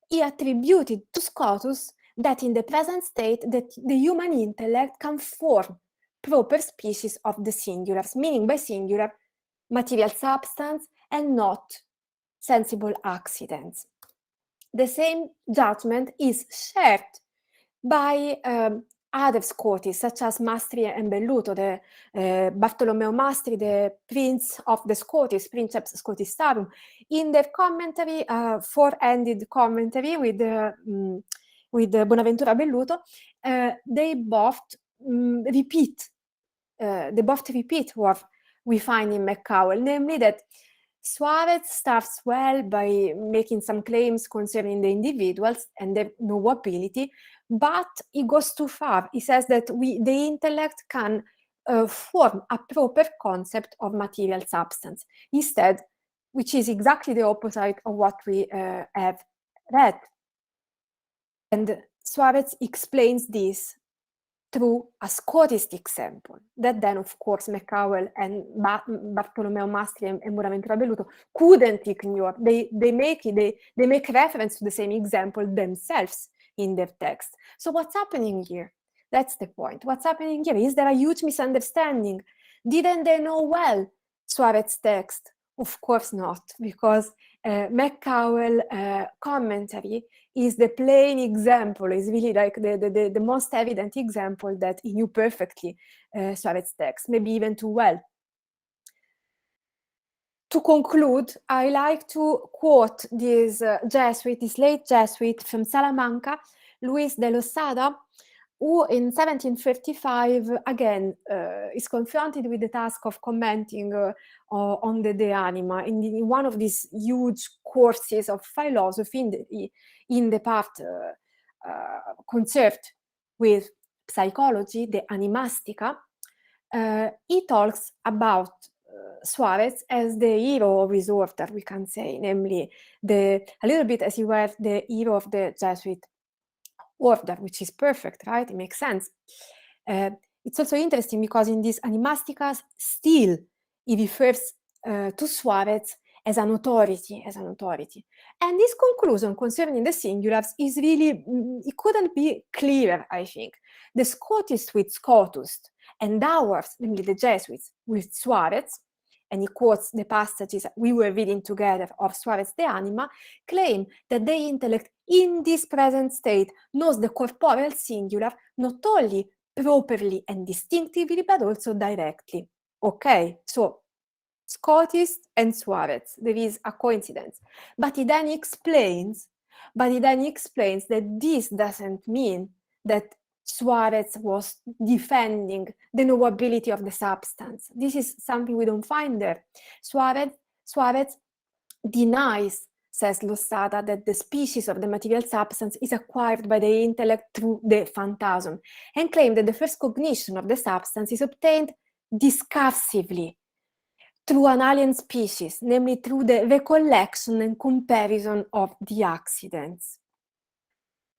he attributed to Scotus that in the present state that the human intellect can form proper species of the singulars, meaning by singular, material substance and not sensible accidents. The same judgment is shared by other Scotists, such as Mastri and Belluto, Bartolomeo Mastri, the Prince of the Scotists, Princeps Scotistarum, in their commentary, four-ended commentary with Bonaventura Belluto, they both repeat what we find in McCowell, namely that Suarez starts well by making some claims concerning the individuals and their knowability, but he goes too far. He says that the intellect can form a proper concept of material substance, instead, which is exactly the opposite of what we have read. And Suarez explains this through a Scotist example that then, of course, McCowell and Bartolomeo Mastri and Bonaventura Belluto couldn't ignore. They make reference to the same example themselves in their text. So what's happening here? That's the point. What's happening here? Is there a huge misunderstanding? Didn't they know well Suarez's text? Of course not, because McCowell commentary is the plain example, is really like the most evident example that he knew perfectly Suarez's text, maybe even too well. To conclude, I like to quote this Jesuit, this late Jesuit from Salamanca, Luis de Losada, who in 1735 again is confronted with the task of commenting on the De Anima in one of these huge courses of philosophy in the part concerned with psychology, the animastica. He talks about Suarez as the hero of his order, we can say, namely a little bit as he were the hero of the Jesuit order, which is perfect, right? It makes sense. It's also interesting because in this animastica, still he refers to Suarez as an authority, And this conclusion concerning the singulars is really, it couldn't be clearer, I think. The Scotists with Scotus and ours, namely the Jesuits, with Suarez, and he quotes the passages we were reading together of Suarez de Anima, claim that the intellect in this present state knows the corporeal singular not only properly and distinctively, but also directly. Okay, so Scotist and Suarez, there is a coincidence. But he then explains that this doesn't mean that Suarez was defending the knowability of the substance. This is something we don't find there. Suarez denies, says Losada, that the species of the material substance is acquired by the intellect through the phantasm, and claim that the first cognition of the substance is obtained discursively, through an alien species, namely through the recollection and comparison of the accidents.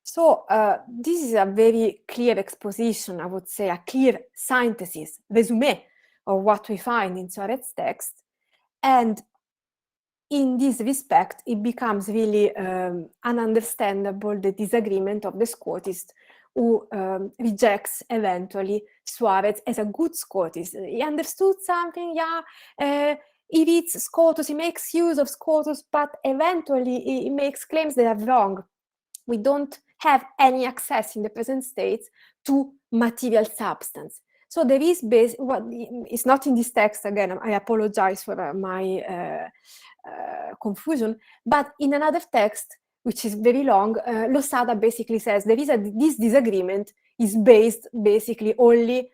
So this is a very clear exposition, I would say, a clear synthesis, résumé, of what we find in Suarez's text. And in this respect, it becomes really ununderstandable the disagreement of the Scotist, who rejects eventually Suarez as a good Scotist. He understood something, he reads Scotus, he makes use of Scotus, but eventually he makes claims that are wrong. We don't have any access in the present state to material substance. So there is it's not in this text, again, I apologize for my confusion, but in another text, which is very long, Losada basically says there is this disagreement is based basically only,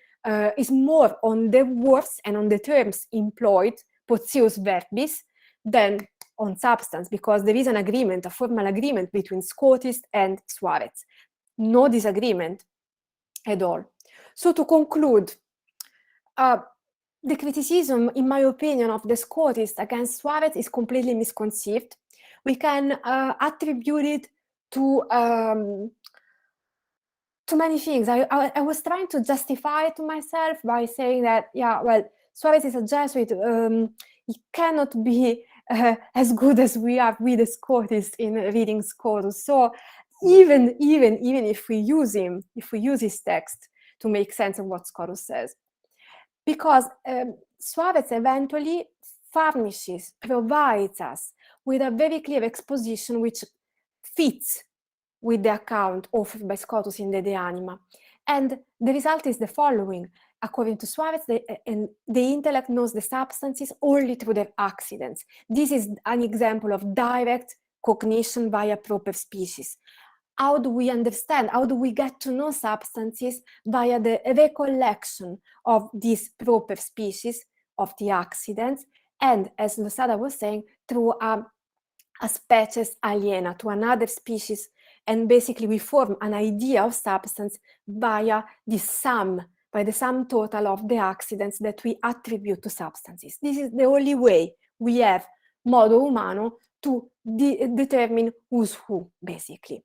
is more on the words and on the terms employed, potius verbis, than on substance, because there is an agreement, a formal agreement between Scotist and Suarez. No disagreement at all. So to conclude, the criticism, in my opinion, of the Scotist against Suarez is completely misconceived. We can attribute it to many things. I was trying to justify it to myself by saying that, Suarez is a Jesuit. He cannot be as good as we are, we the Scotists, in reading Scotus. So even if we use him, if we use his text to make sense of what Scotus says, because Suarez eventually furnishes, provides us with a very clear exposition which fits with the account offered by Scotus in the De Anima. And the result is the following. According to Suarez, the intellect knows the substances only through their accidents. This is an example of direct cognition via proper species. How do we understand? How do we get to know substances? Via the recollection of these proper species of the accidents, and, as Losada was saying, through a species aliena, to another species, and basically we form an idea of substance via this sum, by the sum total of the accidents that we attribute to substances. This is the only way we have, modo humano, to determine who's who, basically.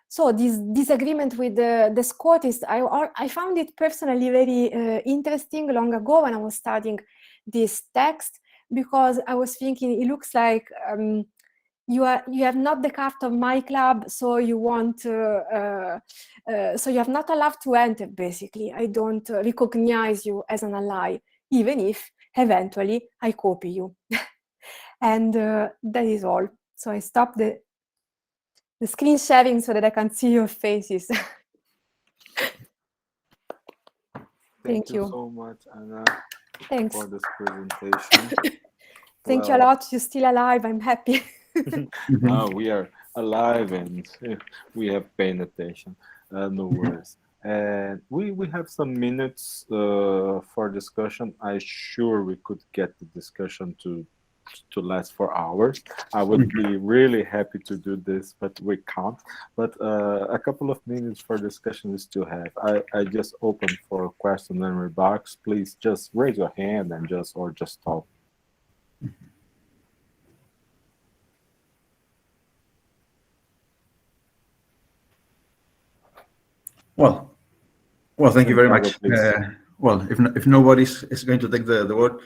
So this disagreement with the Scotist, I found it personally very interesting long ago when I was studying this text, because I was thinking it looks like you have not the card of my club, so you want so you have not allowed to enter. Basically, I don't recognize you as an ally, even if eventually I copy you. And that is all. So I stopped the screen sharing so that I can see your faces. Thank you so much, Anna. Thanks for this presentation. Thank you a lot. You're still alive. I'm happy. We are alive and we have paid attention. No worries. And we have some minutes for discussion. I'm sure we could get the discussion to last for hours. I would be really happy to do this, but we can't. But a couple of minutes for discussion we still have. I just open for questions and remarks. Please just raise your hand and just talk. Well, thank you very much. If nobody is going to take the word.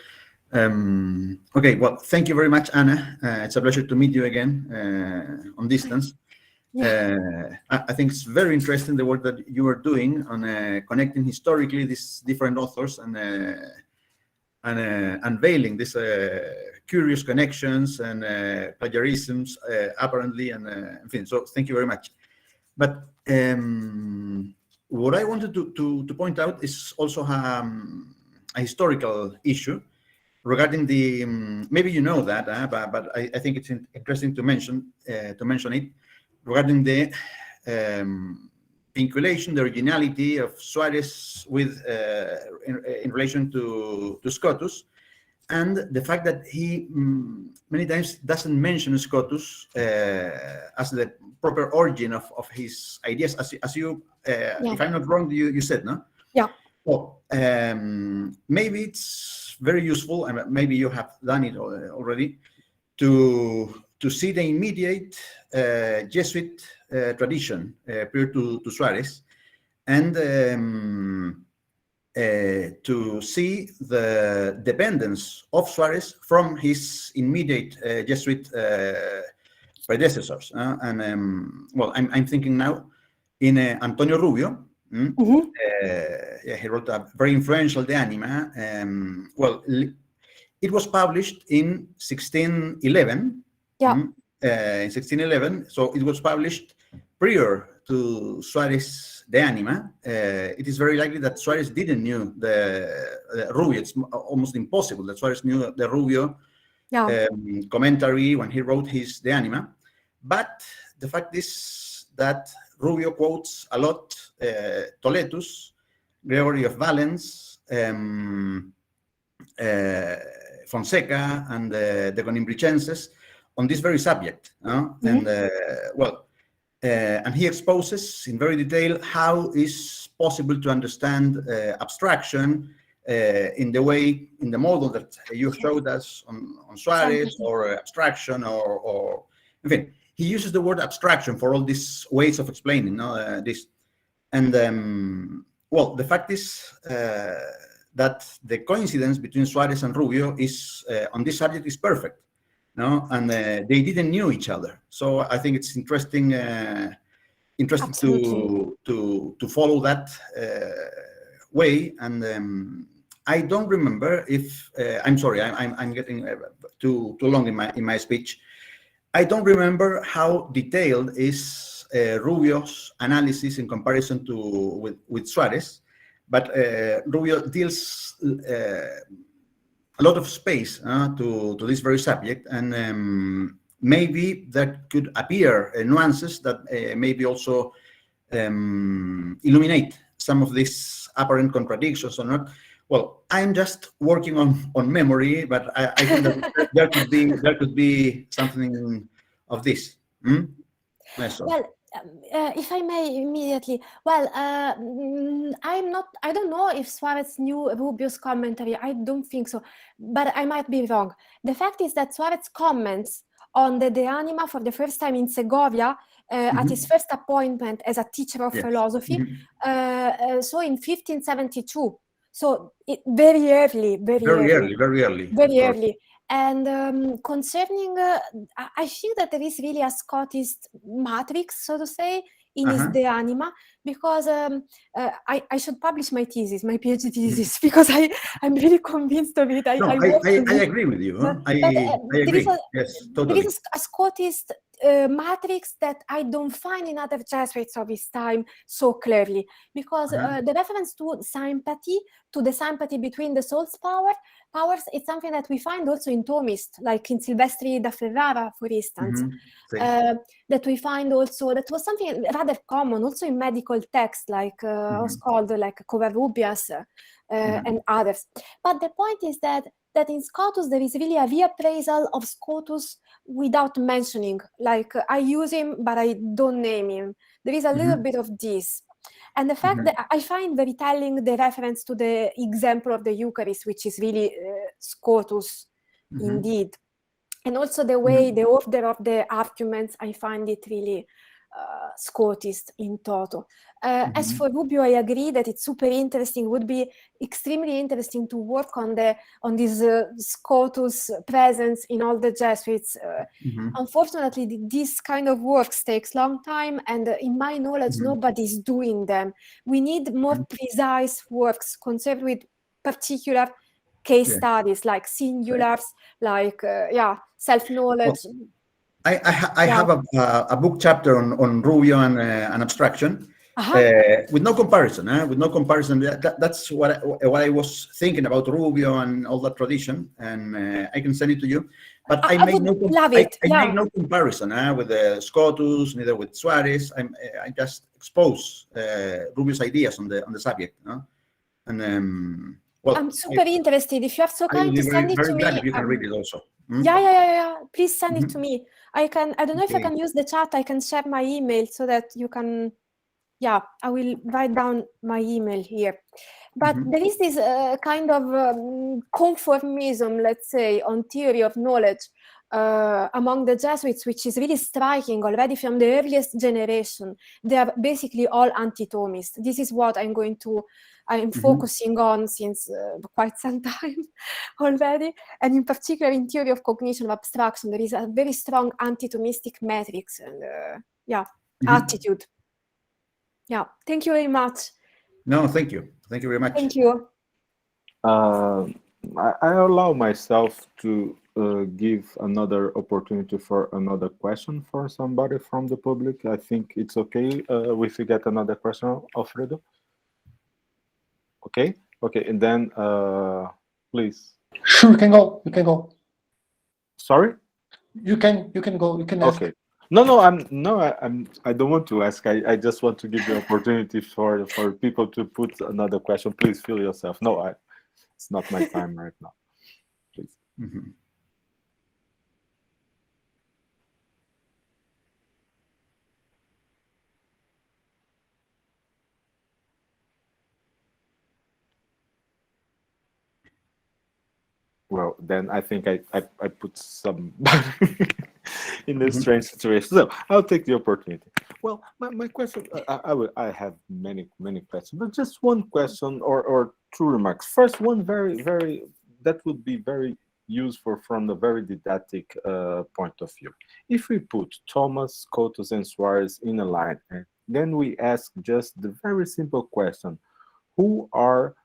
Okay, well, thank you very much, Anna. It's a pleasure to meet you again on distance. I think it's very interesting the work that you are doing on connecting historically these different authors and unveiling these curious connections and plagiarisms, apparently, and so thank you very much. But what I wanted to point out is also a historical issue regarding the maybe you know that, but I think it's interesting to mention it regarding the vinculation, the originality of Suarez with in relation to Scotus, and the fact that he many times doesn't mention Scotus as the proper origin of his ideas, as you if I'm not wrong, you said, no? Yeah. Well, maybe it's it's very useful, and maybe you have done it already, to see the immediate Jesuit tradition prior to Suarez, and to see the dependence of Suarez from his immediate Jesuit predecessors. Well, I'm thinking now in Antonio Rubio. He wrote a very influential De Anima. Well, it was published in 1611. In 1611, so it was published prior to Suarez De Anima. It is very likely that Suarez didn't knew the Rubio. It's almost impossible that Suarez knew the Rubio commentary when he wrote his De Anima. But the fact is that Rubio quotes a lot Toletus, Gregory of Valence, Fonseca, and the Conimbricenses on this very subject. And and he exposes in very detail how is possible to understand abstraction in the model that you showed us on Suarez, or abstraction, or in he uses the word abstraction for all these ways of explaining this. And well, the fact is that the coincidence between Suarez and Rubio is on this subject is perfect. And they didn't know each other. So I think it's interesting to follow that way. And I don't remember if I'm sorry, I'm getting too long in my speech. I don't remember how detailed is Rubio's analysis in comparison with Suarez, but Rubio deals a lot of space to this very subject, and maybe that could appear nuances that maybe also illuminate some of these apparent contradictions or not. Well, I'm just working on memory, but I think that there could be something of this. Well, if I may immediately, well, I don't know if Suarez knew Rubio's commentary. I don't think so, but I might be wrong. The fact is that Suarez comments on the De Anima for the first time in Segovia at his first appointment as a teacher of philosophy. So in 1572. So very early. And concerning, I think that there is really a Scotist matrix, so to say, in his De Anima, because I should publish my thesis, my PhD thesis, because I'm really convinced of it. I agree with you. I agree. Yes, totally. There is a Scotist matrix that I don't find in other Jesuits of his time so clearly, because the reference to the sympathy between the soul's powers, it's something that we find also in Thomists, like in Silvestri da Ferrara, for instance, that we find also, that was something rather common also in medical texts, like what's called like Covarrubias and others. But the point is that in Scotus there is really a reappraisal of Scotus without mentioning, like I use him but I don't name him. There is a little bit of this. And the fact that I find very telling the reference to the example of the Eucharist, which is really Scotus indeed. And also the way, the order of the arguments, I find it really Scotist in toto. As for Rubio, I agree that it's super interesting, would be extremely interesting to work on this Scotus presence in all the Jesuits. Unfortunately, this kind of works takes long time, and in my knowledge, nobody's doing them. We need more precise works concerned with particular case studies, like singulars, like self-knowledge. Well, I have a book chapter on Rubio and abstraction, with no comparison. That's what I was thinking about Rubio and all that tradition, and I can send it to you. But I make no comparison with the Scotus, neither with Suarez. I just expose Rubio's ideas on the subject. And well, I'm super interested. If you are so kind to send it to me, if you can read it also. Please send it to me. I don't know if I can use the chat. I can share my email so that you can. I will write down my email here. But there is this kind of conformism, let's say, on theory of knowledge among the Jesuits, which is really striking already from the earliest generation. They are basically all anti-Thomist. This is what I'm focusing on since quite some time already. And in particular, in theory of cognition of abstraction, there is a very strong anti-Thomistic metrics and attitude. Yeah, thank you very much. No, thank you. Thank you very much. Thank you. I allow myself to give another opportunity for another question for somebody from the public. I think it's okay if we get another question, Alfredo. Okay, and then please. Sure, you can go. You can go. Sorry. You can go. You can ask. Okay. I don't want to ask. I just want to give the opportunity for people to put another question. Please feel yourself. No, it's not my time right now. Please. Well, then I think I put some in a strange situation. So I'll take the opportunity. Well, my question, I have many questions, but just one question or two remarks. First, one very that would be very useful from the very didactic point of view. If we put Thomas, Scotus, and Suarez in a line, and then we ask just the very simple question: who are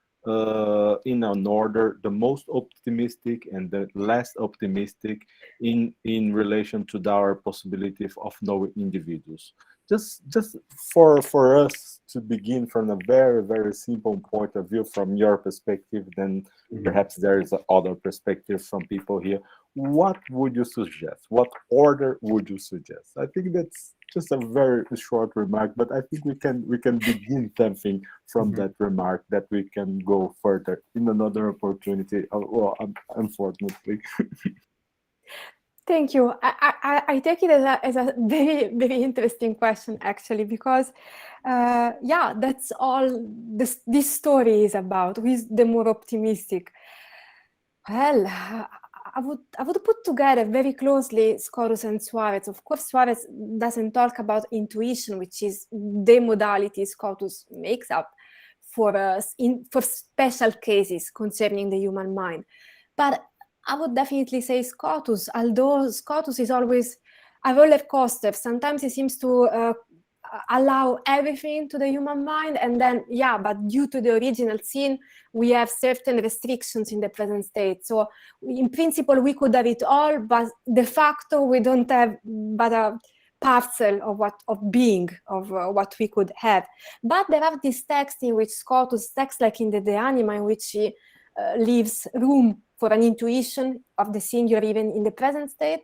in an order the most optimistic and the less optimistic in relation to our possibility of knowing individuals? Just for us to begin from a very simple point of view from your perspective, then perhaps there is other perspective from people here. What would you suggest? What order would you suggest? I think that's just a very short remark, but I think we can begin something from that remark that we can go further in another opportunity. Well, unfortunately. Thank you. I take it as a very interesting question, actually, because that's all this story is about. Who is the more optimistic? Well, I would put together very closely Scotus and Suarez. Of course, Suarez doesn't talk about intuition, which is the modality Scotus makes up for special cases concerning the human mind. But I would definitely say Scotus, although Scotus is always a roller coaster. Sometimes he seems to allow everything to the human mind, and then but due to the original sin we have certain restrictions in the present state. So in principle we could have it all, but de facto we don't have but a parcel of what we could have. But there are these texts in which Scotus, texts like in the De Anima, in which he leaves room for an intuition of the singular even in the present state.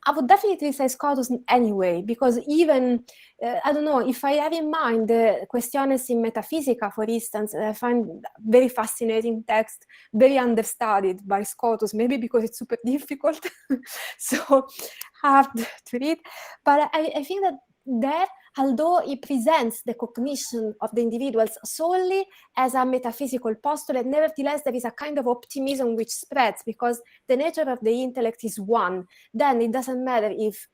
I would definitely say Scotus anyway, because even, I don't know, if I have in mind the Questiones in Metaphysica, for instance, I find very fascinating text, very understudied by Scotus, maybe because it's super difficult, so hard to read. But I think that there, although it presents the cognition of the individuals solely as a metaphysical postulate, nevertheless there is a kind of optimism which spreads, because the nature of the intellect is one. Then it doesn't matter if,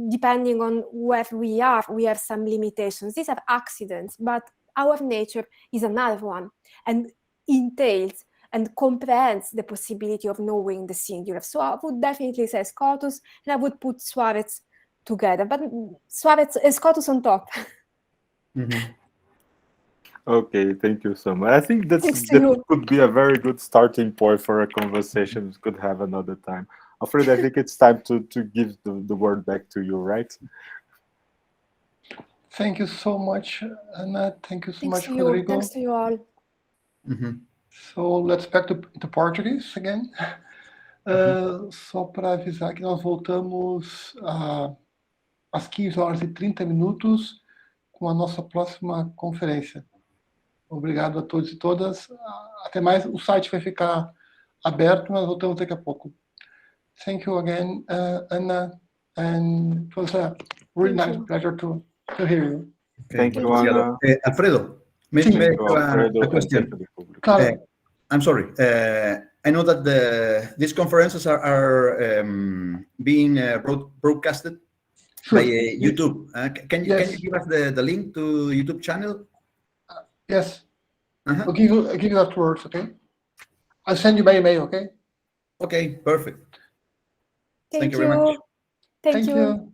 depending on where we are, we have some limitations. These are accidents, but our nature is another one, and entails and comprehends the possibility of knowing the singular. So I would definitely say Scotus, and I would put Suarez together, but Suarez, Scotus on top. Okay, thank you so much. I think that could be a very good starting point for a conversation. We could have another time. Alfredo, I think it's time to give the word back to you, right? Thank you so much, Anna. Thank you so much, Rodrigo. Thanks to you all. So let's back to Portuguese again. Só para avisar que nós voltamos às 15h30 com a nossa próxima conferência. Obrigado a todos e todas. Até mais. O site vai ficar aberto, mas voltamos daqui a pouco. Thank you again, Anna, and it was a really nice pleasure to hear you. Thank you, Anna. Alfredo, May Sim. I have Alfredo a and question? Tcheca Republic. Claro. I'm sorry. I know that these conferences are being broadcasted Sure. by YouTube. Can you Yes. give us the link to YouTube channel? Yes. Uh-huh. I'll give you afterwards, okay? I'll send you by email, okay? Okay, perfect. Thank you very much. you. Thank Thank you. you.